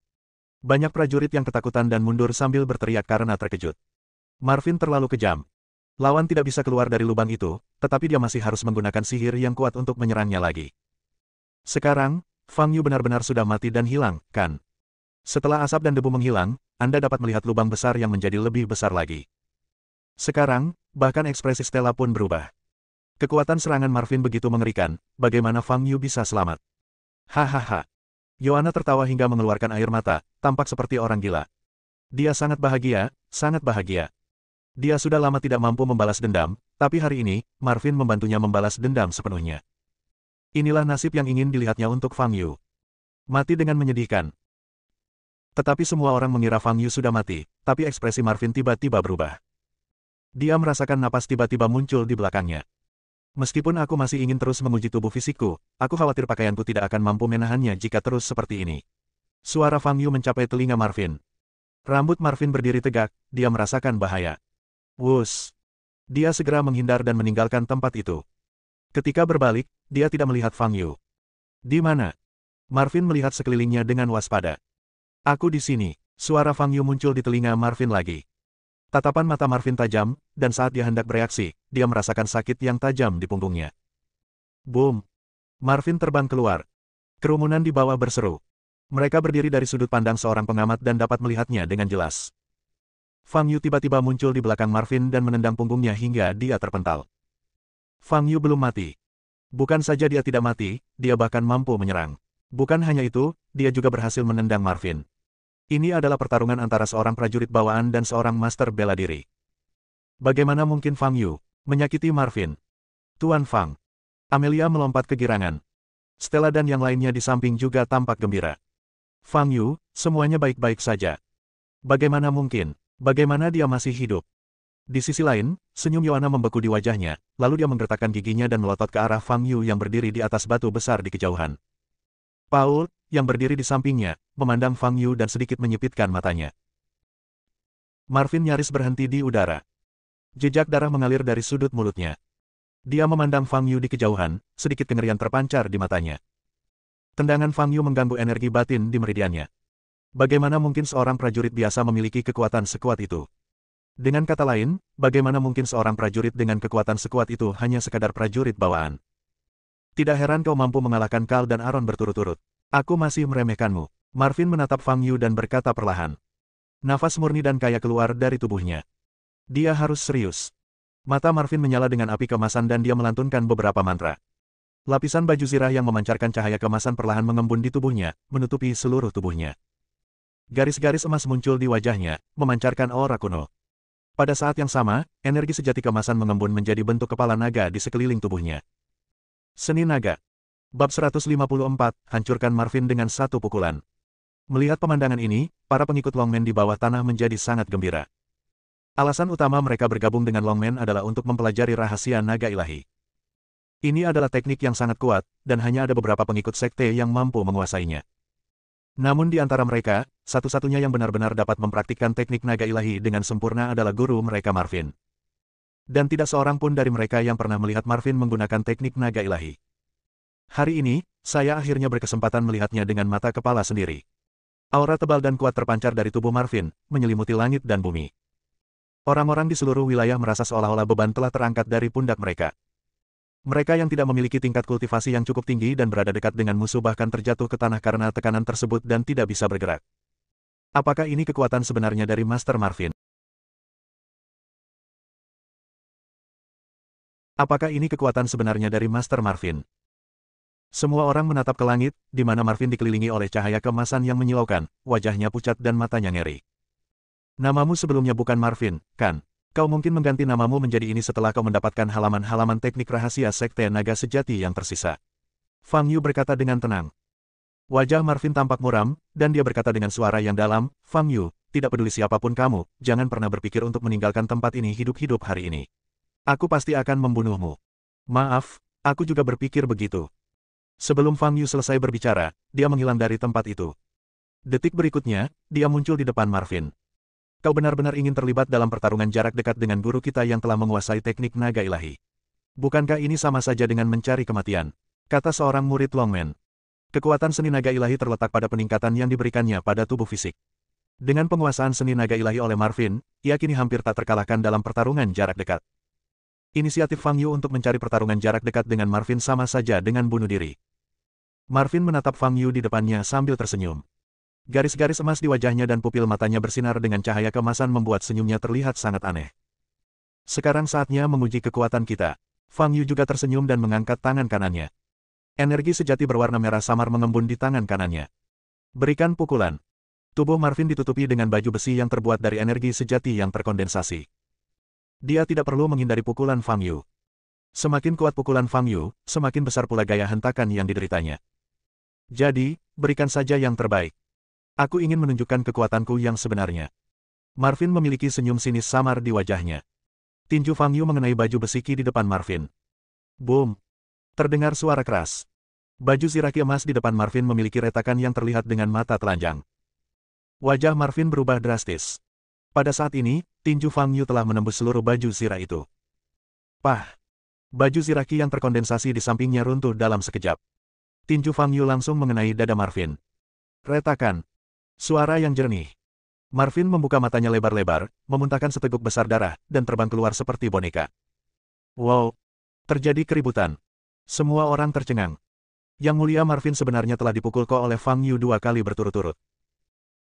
Banyak prajurit yang ketakutan dan mundur sambil berteriak karena terkejut. Marvin terlalu kejam. Lawan tidak bisa keluar dari lubang itu, tetapi dia masih harus menggunakan sihir yang kuat untuk menyerangnya lagi. Sekarang, Fang Yu benar-benar sudah mati dan hilang, kan? Setelah asap dan debu menghilang, Anda dapat melihat lubang besar yang menjadi lebih besar lagi. Sekarang, bahkan ekspresi Stella pun berubah. Kekuatan serangan Marvin begitu mengerikan, bagaimana Fang Yu bisa selamat? Hahaha. Yoana tertawa hingga mengeluarkan air mata, tampak seperti orang gila. Dia sangat bahagia, sangat bahagia. Dia sudah lama tidak mampu membalas dendam, tapi hari ini, Marvin membantunya membalas dendam sepenuhnya. Inilah nasib yang ingin dilihatnya untuk Fang Yu. Mati dengan menyedihkan. Tetapi semua orang mengira Fang Yu sudah mati, tapi ekspresi Marvin tiba-tiba berubah. Dia merasakan napas tiba-tiba muncul di belakangnya. Meskipun aku masih ingin terus menguji tubuh fisikku, aku khawatir pakaianku tidak akan mampu menahannya jika terus seperti ini. Suara Fang Yu mencapai telinga Marvin. Rambut Marvin berdiri tegak, dia merasakan bahaya. Wus! Dia segera menghindar dan meninggalkan tempat itu. Ketika berbalik, dia tidak melihat Fang Yu. Di mana? Marvin melihat sekelilingnya dengan waspada. Aku di sini. Suara Fang Yu muncul di telinga Marvin lagi. Tatapan mata Marvin tajam, dan saat dia hendak bereaksi, dia merasakan sakit yang tajam di punggungnya. Boom! Marvin terbang keluar. Kerumunan di bawah berseru. Mereka berdiri dari sudut pandang seorang pengamat dan dapat melihatnya dengan jelas. Fang Yu tiba-tiba muncul di belakang Marvin dan menendang punggungnya hingga dia terpental. Fang Yu belum mati. Bukan saja dia tidak mati, dia bahkan mampu menyerang. Bukan hanya itu, dia juga berhasil menendang Marvin. Ini adalah pertarungan antara seorang prajurit bawaan dan seorang master bela diri. Bagaimana mungkin Fang Yu menyakiti Marvin? Tuan Fang. Amelia melompat kegirangan. Stella dan yang lainnya di samping juga tampak gembira. Fang Yu, semuanya baik-baik saja. Bagaimana mungkin? Bagaimana dia masih hidup? Di sisi lain, senyum Yoana membeku di wajahnya, lalu dia menggertakkan giginya dan melotot ke arah Fang Yu yang berdiri di atas batu besar di kejauhan. Paul, yang berdiri di sampingnya, memandang Fang Yu dan sedikit menyipitkan matanya. Marvin nyaris berhenti di udara. Jejak darah mengalir dari sudut mulutnya. Dia memandang Fang Yu di kejauhan, sedikit kengerian terpancar di matanya. Tendangan Fang Yu mengganggu energi batin di meridiannya. Bagaimana mungkin seorang prajurit biasa memiliki kekuatan sekuat itu? Dengan kata lain, bagaimana mungkin seorang prajurit dengan kekuatan sekuat itu hanya sekadar prajurit bawaan? Tidak heran kau mampu mengalahkan Carl dan Aaron berturut-turut. Aku masih meremehkanmu. Marvin menatap Fang Yu dan berkata perlahan. Nafas murni dan kaya keluar dari tubuhnya. Dia harus serius. Mata Marvin menyala dengan api kemasan dan dia melantunkan beberapa mantra. Lapisan baju zirah yang memancarkan cahaya kemasan perlahan mengembun di tubuhnya, menutupi seluruh tubuhnya. Garis-garis emas muncul di wajahnya, memancarkan aura kuno. Pada saat yang sama, energi sejati kemasan mengembun menjadi bentuk kepala naga di sekeliling tubuhnya. Seni Naga. Bab 154, hancurkan Marvin dengan satu pukulan. Melihat pemandangan ini, para pengikut Longman di bawah tanah menjadi sangat gembira. Alasan utama mereka bergabung dengan Longman adalah untuk mempelajari rahasia naga ilahi. Ini adalah teknik yang sangat kuat, dan hanya ada beberapa pengikut sekte yang mampu menguasainya. Namun di antara mereka, satu-satunya yang benar-benar dapat mempraktikkan teknik naga ilahi dengan sempurna adalah guru mereka Marvin. Dan tidak seorang pun dari mereka yang pernah melihat Marvin menggunakan teknik naga ilahi. Hari ini, saya akhirnya berkesempatan melihatnya dengan mata kepala sendiri. Aura tebal dan kuat terpancar dari tubuh Marvin, menyelimuti langit dan bumi. Orang-orang di seluruh wilayah merasa seolah-olah beban telah terangkat dari pundak mereka. Mereka yang tidak memiliki tingkat kultivasi yang cukup tinggi dan berada dekat dengan musuh bahkan terjatuh ke tanah karena tekanan tersebut dan tidak bisa bergerak. Apakah ini kekuatan sebenarnya dari Master Marvin? Apakah ini kekuatan sebenarnya dari Master Marvin? Semua orang menatap ke langit, di mana Marvin dikelilingi oleh cahaya kemasan yang menyilaukan, wajahnya pucat dan matanya ngeri. Namamu sebelumnya bukan Marvin, kan? Kau mungkin mengganti namamu menjadi ini setelah kau mendapatkan halaman-halaman teknik rahasia Sekte Naga Sejati yang tersisa. Fang Yu berkata dengan tenang. Wajah Marvin tampak muram, dan dia berkata dengan suara yang dalam, Fang Yu, tidak peduli siapapun kamu, jangan pernah berpikir untuk meninggalkan tempat ini hidup-hidup hari ini. Aku pasti akan membunuhmu. Maaf, aku juga berpikir begitu. Sebelum Fang Yu selesai berbicara, dia menghilang dari tempat itu. Detik berikutnya, dia muncul di depan Marvin. Kau benar-benar ingin terlibat dalam pertarungan jarak dekat dengan guru kita yang telah menguasai teknik naga ilahi. Bukankah ini sama saja dengan mencari kematian? Kata seorang murid Longman. Kekuatan seni naga ilahi terletak pada peningkatan yang diberikannya pada tubuh fisik. Dengan penguasaan seni naga ilahi oleh Marvin, ia kini hampir tak terkalahkan dalam pertarungan jarak dekat. Inisiatif Fang Yu untuk mencari pertarungan jarak dekat dengan Marvin sama saja dengan bunuh diri. Marvin menatap Fang Yu di depannya sambil tersenyum. Garis-garis emas di wajahnya dan pupil matanya bersinar dengan cahaya keemasan membuat senyumnya terlihat sangat aneh. Sekarang saatnya menguji kekuatan kita. Fang Yu juga tersenyum dan mengangkat tangan kanannya. Energi sejati berwarna merah samar mengembun di tangan kanannya. Berikan pukulan. Tubuh Marvin ditutupi dengan baju besi yang terbuat dari energi sejati yang terkondensasi. Dia tidak perlu menghindari pukulan Fang Yu. Semakin kuat pukulan Fang Yu, semakin besar pula gaya hentakan yang dideritanya. Jadi, berikan saja yang terbaik. Aku ingin menunjukkan kekuatanku yang sebenarnya. Marvin memiliki senyum sinis samar di wajahnya. Tinju Fang Yu mengenai baju besi Qi di depan Marvin. Boom! Terdengar suara keras. Baju ziraki emas di depan Marvin memiliki retakan yang terlihat dengan mata telanjang. Wajah Marvin berubah drastis. Pada saat ini, tinju Fang Yu telah menembus seluruh baju zirah itu. Pah! Baju ziraki yang terkondensasi di sampingnya runtuh dalam sekejap. Tinju Fang Yu langsung mengenai dada Marvin. Retakan. Suara yang jernih. Marvin membuka matanya lebar-lebar, memuntahkan seteguk besar darah, dan terbang keluar seperti boneka. Wow! Terjadi keributan. Semua orang tercengang. Yang mulia Marvin sebenarnya telah dipukul oleh Fang Yu 2 kali berturut-turut.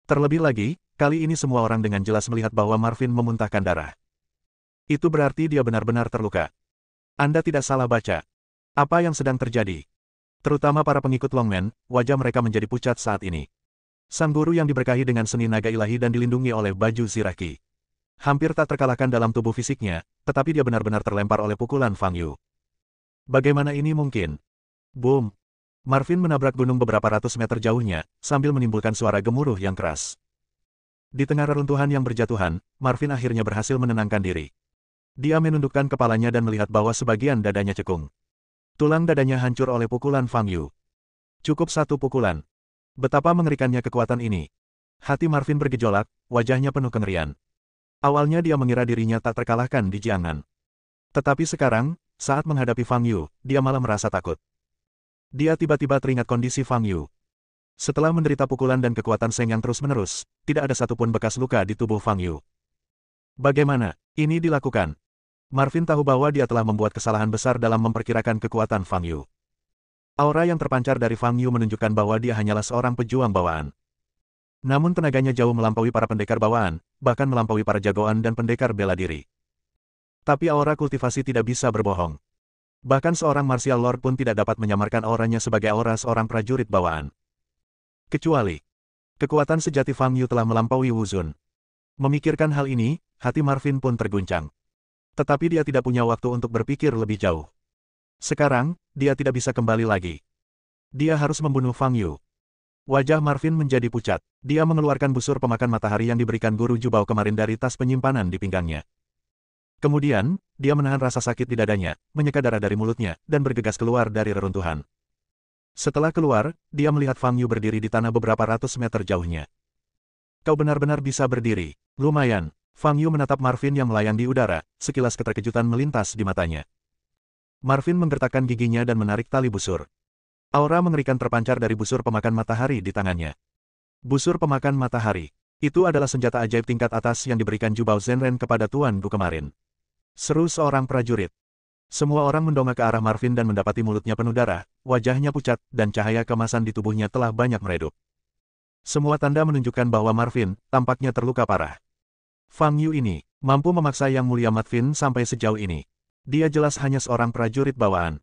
Terlebih lagi, kali ini semua orang dengan jelas melihat bahwa Marvin memuntahkan darah. Itu berarti dia benar-benar terluka. Anda tidak salah baca. Apa yang sedang terjadi? Terutama para pengikut Longman, wajah mereka menjadi pucat saat ini. Sang guru yang diberkahi dengan seni naga ilahi dan dilindungi oleh baju ziraki. Hampir tak terkalahkan dalam tubuh fisiknya, tetapi dia benar-benar terlempar oleh pukulan Fang Yu. Bagaimana ini mungkin? Boom! Marvin menabrak gunung beberapa ratus meter jauhnya, sambil menimbulkan suara gemuruh yang keras. Di tengah reruntuhan yang berjatuhan, Marvin akhirnya berhasil menenangkan diri. Dia menundukkan kepalanya dan melihat bahwa sebagian dadanya cekung. Tulang dadanya hancur oleh pukulan Fang Yu. Cukup satu pukulan. Betapa mengerikannya kekuatan ini. Hati Marvin bergejolak, wajahnya penuh kengerian. Awalnya dia mengira dirinya tak terkalahkan di Jiangnan. Tetapi sekarang, saat menghadapi Fang Yu, dia malah merasa takut. Dia tiba-tiba teringat kondisi Fang Yu. Setelah menderita pukulan dan kekuatan Seng yang terus-menerus, tidak ada satupun bekas luka di tubuh Fang Yu. Bagaimana ini dilakukan? Marvin tahu bahwa dia telah membuat kesalahan besar dalam memperkirakan kekuatan Fang Yu. Aura yang terpancar dari Fang Yu menunjukkan bahwa dia hanyalah seorang pejuang bawaan. Namun tenaganya jauh melampaui para pendekar bawaan, bahkan melampaui para jagoan dan pendekar bela diri. Tapi aura kultivasi tidak bisa berbohong. Bahkan seorang martial lord pun tidak dapat menyamarkan auranya sebagai aura seorang prajurit bawaan. Kecuali, kekuatan sejati Fang Yu telah melampaui Wu Zun. Memikirkan hal ini, hati Marvin pun terguncang. Tetapi dia tidak punya waktu untuk berpikir lebih jauh. Sekarang, dia tidak bisa kembali lagi. Dia harus membunuh Fang Yu. Wajah Marvin menjadi pucat. Dia mengeluarkan busur pemakan matahari yang diberikan guru Jubao kemarin dari tas penyimpanan di pinggangnya. Kemudian, dia menahan rasa sakit di dadanya, menyeka darah dari mulutnya, dan bergegas keluar dari reruntuhan. Setelah keluar, dia melihat Fang Yu berdiri di tanah beberapa ratus meter jauhnya. Kau benar-benar bisa berdiri. Lumayan. Fang Yu menatap Marvin yang melayang di udara, sekilas keterkejutan melintas di matanya. Marvin menggertakkan giginya dan menarik tali busur. Aura mengerikan terpancar dari busur pemakan matahari di tangannya. Busur pemakan matahari. Itu adalah senjata ajaib tingkat atas yang diberikan Jubao Zenren kepada Tuan Gu kemarin. Seru seorang prajurit. Semua orang mendongak ke arah Marvin dan mendapati mulutnya penuh darah, wajahnya pucat, dan cahaya kemasan di tubuhnya telah banyak meredup. Semua tanda menunjukkan bahwa Marvin tampaknya terluka parah. Fang Yu ini mampu memaksa Yang Mulia Marvin sampai sejauh ini. Dia jelas hanya seorang prajurit bawaan.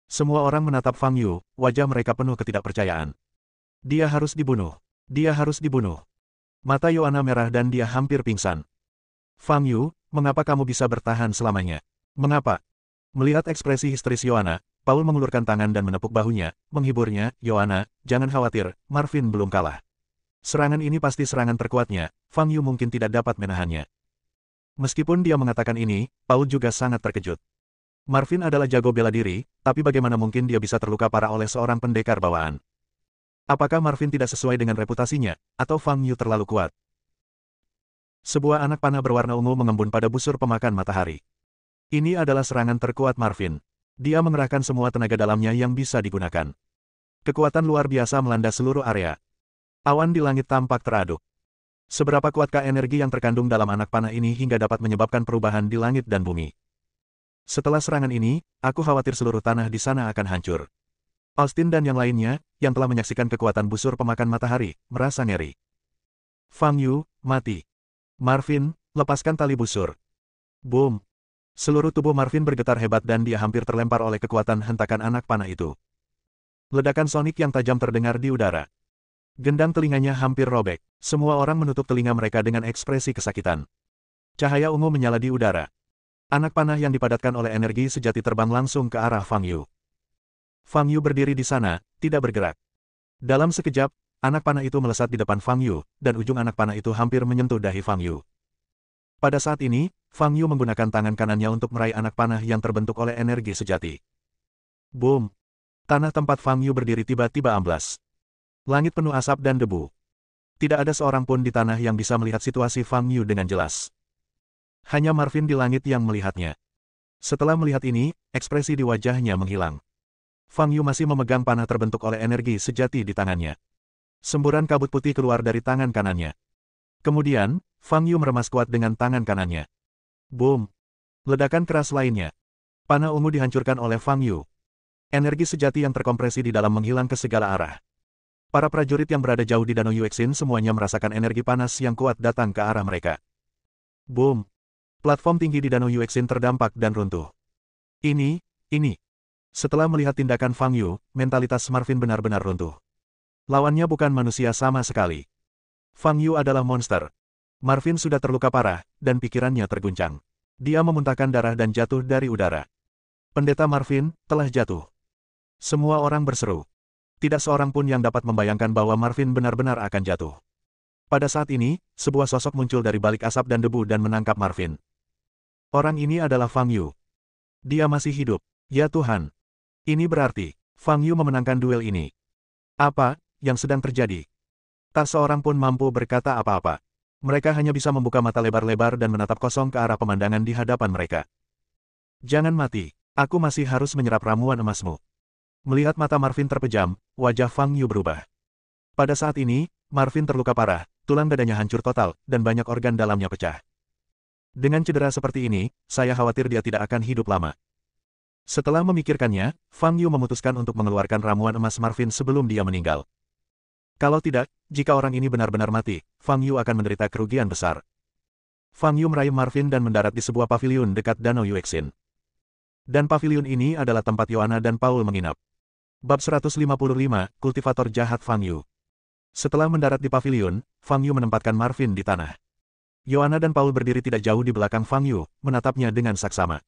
Semua orang menatap Fang Yu, wajah mereka penuh ketidakpercayaan. Dia harus dibunuh. Dia harus dibunuh. Mata Yoana merah dan dia hampir pingsan. Fang Yu, mengapa kamu bisa bertahan selamanya? Mengapa? Melihat ekspresi histeris Yoana, Paul mengulurkan tangan dan menepuk bahunya, menghiburnya. Yoana, jangan khawatir, Marvin belum kalah. Serangan ini pasti serangan terkuatnya, Fang Yu mungkin tidak dapat menahannya. Meskipun dia mengatakan ini, Paul juga sangat terkejut. Marvin adalah jago bela diri, tapi bagaimana mungkin dia bisa terluka parah oleh seorang pendekar bawaan? Apakah Marvin tidak sesuai dengan reputasinya, atau Fang Yu terlalu kuat? Sebuah anak panah berwarna ungu mengembun pada busur pemakan matahari. Ini adalah serangan terkuat Marvin. Dia mengerahkan semua tenaga dalamnya yang bisa digunakan. Kekuatan luar biasa melanda seluruh area. Awan di langit tampak teraduk. Seberapa kuatkah energi yang terkandung dalam anak panah ini hingga dapat menyebabkan perubahan di langit dan bumi? Setelah serangan ini, aku khawatir seluruh tanah di sana akan hancur. Austin dan yang lainnya, yang telah menyaksikan kekuatan busur pemakan matahari, merasa ngeri. Fang Yu, mati. Marvin, lepaskan tali busur. Boom. Seluruh tubuh Marvin bergetar hebat dan dia hampir terlempar oleh kekuatan hentakan anak panah itu. Ledakan sonik yang tajam terdengar di udara. Gendang telinganya hampir robek. Semua orang menutup telinga mereka dengan ekspresi kesakitan. Cahaya ungu menyala di udara. Anak panah yang dipadatkan oleh energi sejati terbang langsung ke arah Fang Yu. Fang Yu berdiri di sana, tidak bergerak. Dalam sekejap, anak panah itu melesat di depan Fang Yu, dan ujung anak panah itu hampir menyentuh dahi Fang Yu. Pada saat ini, Fang Yu menggunakan tangan kanannya untuk meraih anak panah yang terbentuk oleh energi sejati. Boom! Tanah tempat Fang Yu berdiri tiba-tiba amblas. Langit penuh asap dan debu. Tidak ada seorang pun di tanah yang bisa melihat situasi Fang Yu dengan jelas. Hanya Marvin di langit yang melihatnya. Setelah melihat ini, ekspresi di wajahnya menghilang. Fang Yu masih memegang panah terbentuk oleh energi sejati di tangannya. Semburan kabut putih keluar dari tangan kanannya. Kemudian, Fang Yu meremas kuat dengan tangan kanannya. Boom! Ledakan keras lainnya. Panah ungu dihancurkan oleh Fang Yu. Energi sejati yang terkompresi di dalam menghilang ke segala arah. Para prajurit yang berada jauh di Danau Yuexin semuanya merasakan energi panas yang kuat datang ke arah mereka. Boom! Platform tinggi di Danau Yuexin terdampak dan runtuh. Ini. Setelah melihat tindakan Fang Yu, mentalitas Marvin benar-benar runtuh. Lawannya bukan manusia sama sekali. Fang Yu adalah monster. Marvin sudah terluka parah, dan pikirannya terguncang. Dia memuntahkan darah dan jatuh dari udara. Pendeta Marvin telah jatuh. Semua orang berseru. Tidak seorang pun yang dapat membayangkan bahwa Marvin benar-benar akan jatuh. Pada saat ini, sebuah sosok muncul dari balik asap dan debu dan menangkap Marvin. Orang ini adalah Fang Yu. Dia masih hidup. Ya Tuhan. Ini berarti, Fang Yu memenangkan duel ini. Apa yang sedang terjadi? Tak seorang pun mampu berkata apa-apa. Mereka hanya bisa membuka mata lebar-lebar dan menatap kosong ke arah pemandangan di hadapan mereka. Jangan mati, aku masih harus menyerap ramuan emasmu. Melihat mata Marvin terpejam, wajah Fang Yu berubah. Pada saat ini, Marvin terluka parah, tulang dadanya hancur total, dan banyak organ dalamnya pecah. Dengan cedera seperti ini, saya khawatir dia tidak akan hidup lama. Setelah memikirkannya, Fang Yu memutuskan untuk mengeluarkan ramuan emas Marvin sebelum dia meninggal. Kalau tidak, jika orang ini benar-benar mati, Fang Yu akan menderita kerugian besar. Fang Yu meraih Marvin dan mendarat di sebuah paviliun dekat Danau Yuexin. Dan paviliun ini adalah tempat Yohana dan Paul menginap. Bab 155, Kultivator Jahat Fang Yu. Setelah mendarat di paviliun, Fang Yu menempatkan Marvin di tanah. Yohana dan Paul berdiri tidak jauh di belakang Fang Yu, menatapnya dengan saksama.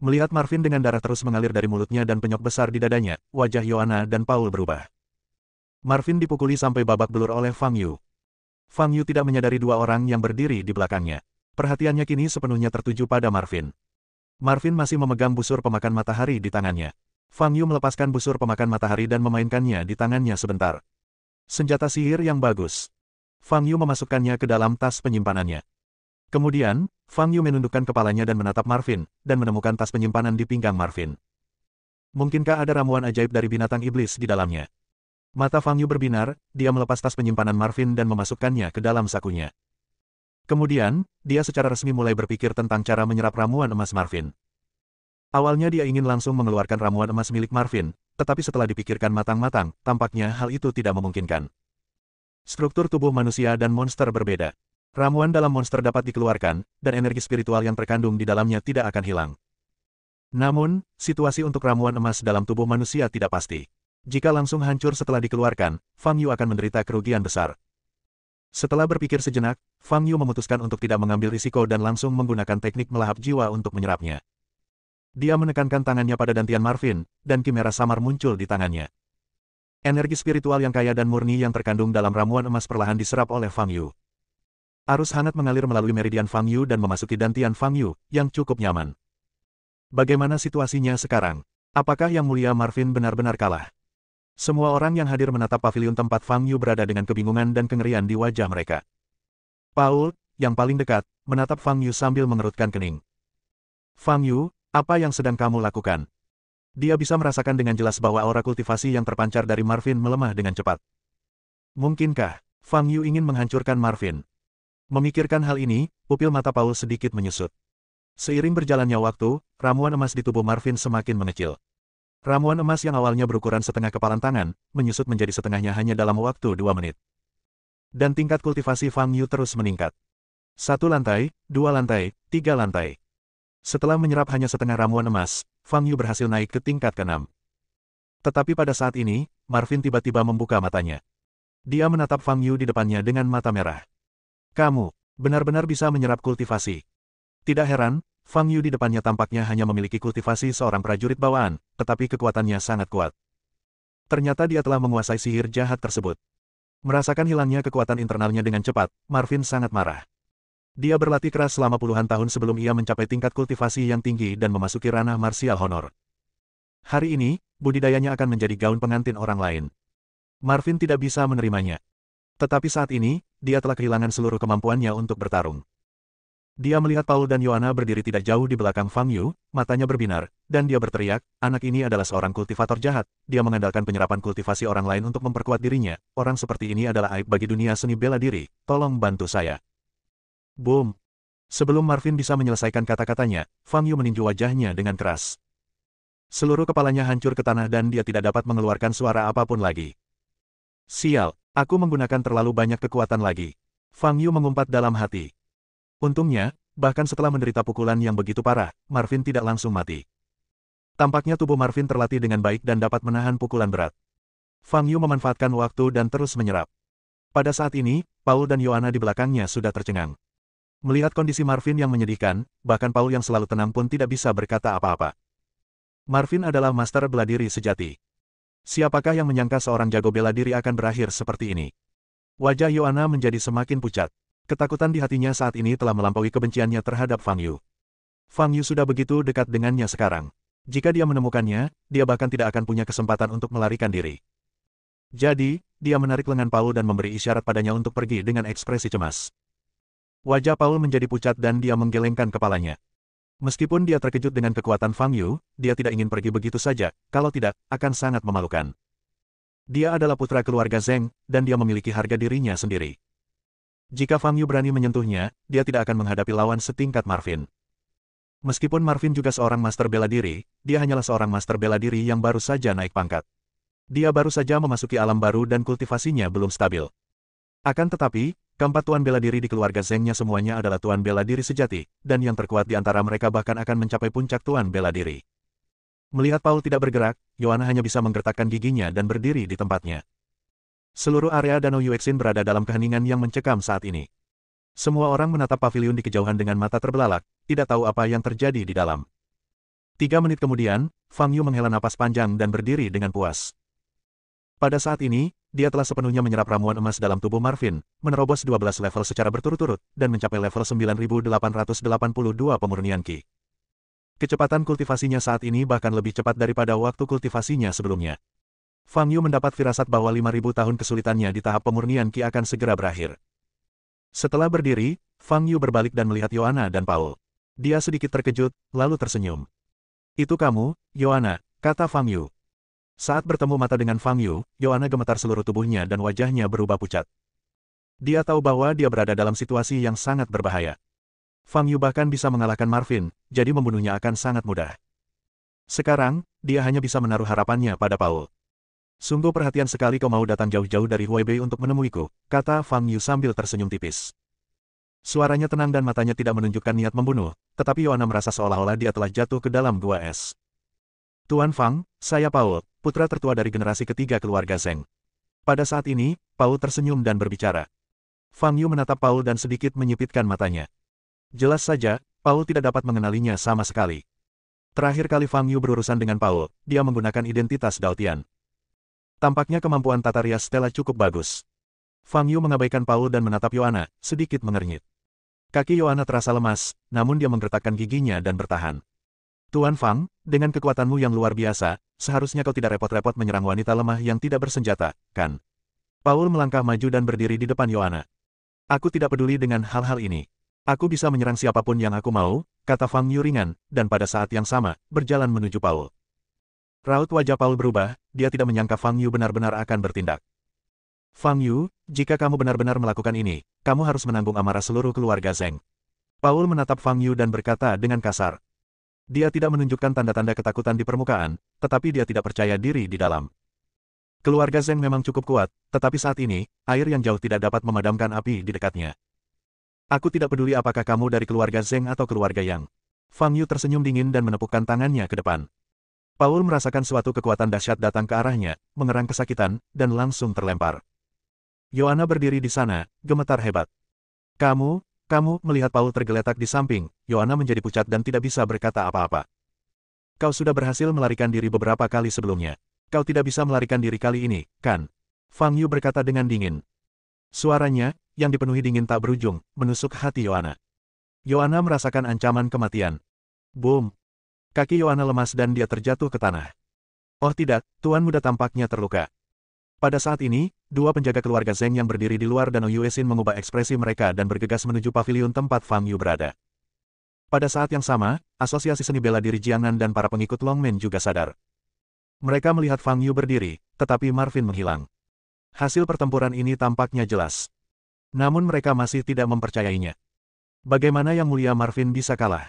Melihat Marvin dengan darah terus mengalir dari mulutnya dan penyok besar di dadanya, wajah Yohana dan Paul berubah. Marvin dipukuli sampai babak belur oleh Fang Yu. Fang Yu tidak menyadari dua orang yang berdiri di belakangnya. Perhatiannya kini sepenuhnya tertuju pada Marvin. Marvin masih memegang busur pemakan matahari di tangannya. Fang Yu melepaskan busur pemakan matahari dan memainkannya di tangannya sebentar. Senjata sihir yang bagus. Fang Yu memasukkannya ke dalam tas penyimpanannya. Kemudian, Fang Yu menundukkan kepalanya dan menatap Marvin, dan menemukan tas penyimpanan di pinggang Marvin. Mungkinkah ada ramuan ajaib dari binatang iblis di dalamnya? Mata Fang Yu berbinar, dia melepas tas penyimpanan Marvin dan memasukkannya ke dalam sakunya. Kemudian, dia secara resmi mulai berpikir tentang cara menyerap ramuan emas Marvin. Awalnya dia ingin langsung mengeluarkan ramuan emas milik Marvin, tetapi setelah dipikirkan matang-matang, tampaknya hal itu tidak memungkinkan. Struktur tubuh manusia dan monster berbeda. Ramuan dalam monster dapat dikeluarkan, dan energi spiritual yang terkandung di dalamnya tidak akan hilang. Namun, situasi untuk ramuan emas dalam tubuh manusia tidak pasti. Jika langsung hancur setelah dikeluarkan, Fang Yu akan menderita kerugian besar. Setelah berpikir sejenak, Fang Yu memutuskan untuk tidak mengambil risiko dan langsung menggunakan teknik melahap jiwa untuk menyerapnya. Dia menekankan tangannya pada dantian Marvin, dan kimera samar muncul di tangannya. Energi spiritual yang kaya dan murni yang terkandung dalam ramuan emas perlahan diserap oleh Fang Yu. Arus hangat mengalir melalui meridian Fang Yu dan memasuki dantian Fang Yu, yang cukup nyaman. Bagaimana situasinya sekarang? Apakah Yang Mulia Marvin benar-benar kalah? Semua orang yang hadir menatap paviliun tempat Fang Yu berada dengan kebingungan dan kengerian di wajah mereka. Paul, yang paling dekat, menatap Fang Yu sambil mengerutkan kening. Fang Yu, apa yang sedang kamu lakukan? Dia bisa merasakan dengan jelas bahwa aura kultivasi yang terpancar dari Marvin melemah dengan cepat. Mungkinkah Fang Yu ingin menghancurkan Marvin? Memikirkan hal ini, pupil mata Paul sedikit menyusut. Seiring berjalannya waktu, ramuan emas di tubuh Marvin semakin mengecil. Ramuan emas yang awalnya berukuran setengah kepalan tangan, menyusut menjadi setengahnya hanya dalam waktu 2 menit. Dan tingkat kultivasi Fang Yu terus meningkat. 1 lantai, 2 lantai, 3 lantai. Setelah menyerap hanya setengah ramuan emas, Fang Yu berhasil naik ke tingkat ke-6. Tetapi pada saat ini, Marvin tiba-tiba membuka matanya. Dia menatap Fang Yu di depannya dengan mata merah. Kamu benar-benar bisa menyerap kultivasi. Tidak heran, Fang Yu di depannya tampaknya hanya memiliki kultivasi seorang prajurit bawaan, tetapi kekuatannya sangat kuat. Ternyata dia telah menguasai sihir jahat tersebut. Merasakan hilangnya kekuatan internalnya dengan cepat, Marvin sangat marah. Dia berlatih keras selama puluhan tahun sebelum ia mencapai tingkat kultivasi yang tinggi dan memasuki ranah marsial honor. Hari ini, budidayanya akan menjadi gaun pengantin orang lain. Marvin tidak bisa menerimanya. Tetapi saat ini, dia telah kehilangan seluruh kemampuannya untuk bertarung. Dia melihat Paul dan Yohana berdiri tidak jauh di belakang Fang Yu, matanya berbinar, dan dia berteriak, anak ini adalah seorang kultivator jahat, dia mengandalkan penyerapan kultivasi orang lain untuk memperkuat dirinya, orang seperti ini adalah aib bagi dunia seni bela diri, tolong bantu saya. Boom! Sebelum Marvin bisa menyelesaikan kata-katanya, Fang Yu meninju wajahnya dengan keras. Seluruh kepalanya hancur ke tanah dan dia tidak dapat mengeluarkan suara apapun lagi. Sial, aku menggunakan terlalu banyak kekuatan lagi. Fang Yu mengumpat dalam hati. Untungnya, bahkan setelah menderita pukulan yang begitu parah, Marvin tidak langsung mati. Tampaknya tubuh Marvin terlatih dengan baik dan dapat menahan pukulan berat. Fang Yu memanfaatkan waktu dan terus menyerap. Pada saat ini, Paul dan Yohana di belakangnya sudah tercengang. Melihat kondisi Marvin yang menyedihkan, bahkan Paul yang selalu tenang pun tidak bisa berkata apa-apa. Marvin adalah master bela diri sejati. Siapakah yang menyangka seorang jago bela diri akan berakhir seperti ini? Wajah Yohana menjadi semakin pucat. Ketakutan di hatinya saat ini telah melampaui kebenciannya terhadap Fang Yu. Fang Yu sudah begitu dekat dengannya sekarang. Jika dia menemukannya, dia bahkan tidak akan punya kesempatan untuk melarikan diri. Jadi, dia menarik lengan Paul dan memberi isyarat padanya untuk pergi dengan ekspresi cemas. Wajah Paul menjadi pucat dan dia menggelengkan kepalanya. Meskipun dia terkejut dengan kekuatan Fang Yu, dia tidak ingin pergi begitu saja, kalau tidak, akan sangat memalukan. Dia adalah putra keluarga Zheng, dan dia memiliki harga dirinya sendiri. Jika Fang Yu berani menyentuhnya, dia tidak akan menghadapi lawan setingkat Marvin. Meskipun Marvin juga seorang master bela diri, dia hanyalah seorang master bela diri yang baru saja naik pangkat. Dia baru saja memasuki alam baru dan kultivasinya belum stabil. Akan tetapi, keempat tuan bela diri di keluarga Zheng-nya semuanya adalah tuan bela diri sejati, dan yang terkuat di antara mereka bahkan akan mencapai puncak tuan bela diri. Melihat Paul tidak bergerak, Yohana hanya bisa menggertakkan giginya dan berdiri di tempatnya. Seluruh area Danau Yuexin berada dalam keheningan yang mencekam saat ini. Semua orang menatap pavilion di kejauhan dengan mata terbelalak, tidak tahu apa yang terjadi di dalam. 3 menit kemudian, Fang Yu menghela napas panjang dan berdiri dengan puas. Pada saat ini, dia telah sepenuhnya menyerap ramuan emas dalam tubuh Marvin, menerobos 12 level secara berturut-turut, dan mencapai level 9882 pemurnian Qi. Kecepatan kultivasinya saat ini bahkan lebih cepat daripada waktu kultivasinya sebelumnya. Fang Yu mendapat firasat bahwa 5.000 tahun kesulitannya di tahap pemurnian Qi akan segera berakhir. Setelah berdiri, Fang Yu berbalik dan melihat Yohana dan Paul. Dia sedikit terkejut, lalu tersenyum. Itu kamu, Yohana, kata Fang Yu. Saat bertemu mata dengan Fang Yu, Yohana gemetar seluruh tubuhnya dan wajahnya berubah pucat. Dia tahu bahwa dia berada dalam situasi yang sangat berbahaya. Fang Yu bahkan bisa mengalahkan Marvin, jadi membunuhnya akan sangat mudah. Sekarang, dia hanya bisa menaruh harapannya pada Paul. Sungguh perhatian sekali kau mau datang jauh-jauh dari Huaibei untuk menemuiku, kata Fang Yu sambil tersenyum tipis. Suaranya tenang dan matanya tidak menunjukkan niat membunuh, tetapi Yohana merasa seolah-olah dia telah jatuh ke dalam gua es. Tuan Fang, saya Paul, putra tertua dari generasi ketiga keluarga Zheng. Pada saat ini, Paul tersenyum dan berbicara. Fang Yu menatap Paul dan sedikit menyipitkan matanya. Jelas saja, Paul tidak dapat mengenalinya sama sekali. Terakhir kali Fang Yu berurusan dengan Paul, dia menggunakan identitas Dao Tian. Tampaknya kemampuan tata rias Stella cukup bagus. Fang Yu mengabaikan Paul dan menatap Yohana, sedikit mengernyit. Kaki Yohana terasa lemas, namun dia menggertakkan giginya dan bertahan. Tuan Fang, dengan kekuatanmu yang luar biasa, seharusnya kau tidak repot-repot menyerang wanita lemah yang tidak bersenjata, kan? Paul melangkah maju dan berdiri di depan Yohana. Aku tidak peduli dengan hal-hal ini. Aku bisa menyerang siapapun yang aku mau, kata Fang Yu ringan, dan pada saat yang sama, berjalan menuju Paul. Raut wajah Paul berubah, dia tidak menyangka Fang Yu benar-benar akan bertindak. Fang Yu, jika kamu benar-benar melakukan ini, kamu harus menanggung amarah seluruh keluarga Zheng. Paul menatap Fang Yu dan berkata dengan kasar. Dia tidak menunjukkan tanda-tanda ketakutan di permukaan, tetapi dia tidak percaya diri di dalam. Keluarga Zheng memang cukup kuat, tetapi saat ini, air yang jauh tidak dapat memadamkan api di dekatnya. Aku tidak peduli apakah kamu dari keluarga Zheng atau keluarga Yang. Fang Yu tersenyum dingin dan menepukkan tangannya ke depan. Paul merasakan suatu kekuatan dahsyat datang ke arahnya, mengerang kesakitan, dan langsung terlempar. Yohana berdiri di sana, gemetar hebat. Kamu melihat Paul tergeletak di samping, Yohana menjadi pucat dan tidak bisa berkata apa-apa. Kau sudah berhasil melarikan diri beberapa kali sebelumnya. Kau tidak bisa melarikan diri kali ini, kan? Fang Yu berkata dengan dingin. Suaranya, yang dipenuhi dingin tak berujung, menusuk hati Yohana. Yohana merasakan ancaman kematian. Boom! Kaki Yohana lemas dan dia terjatuh ke tanah. Oh tidak, Tuan Muda tampaknya terluka. Pada saat ini, dua penjaga keluarga Zheng yang berdiri di luar Danau Yuesin mengubah ekspresi mereka dan bergegas menuju paviliun tempat Fang Yu berada. Pada saat yang sama, Asosiasi Seni Bela Diri Jiangnan dan para pengikut Longmen juga sadar. Mereka melihat Fang Yu berdiri, tetapi Marvin menghilang. Hasil pertempuran ini tampaknya jelas. Namun mereka masih tidak mempercayainya. Bagaimana Yang Mulia Marvin bisa kalah?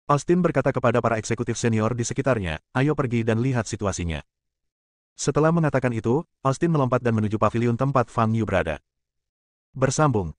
Austin berkata kepada para eksekutif senior di sekitarnya, ayo pergi dan lihat situasinya. Setelah mengatakan itu, Austin melompat dan menuju paviliun tempat Fang Yu berada. Bersambung.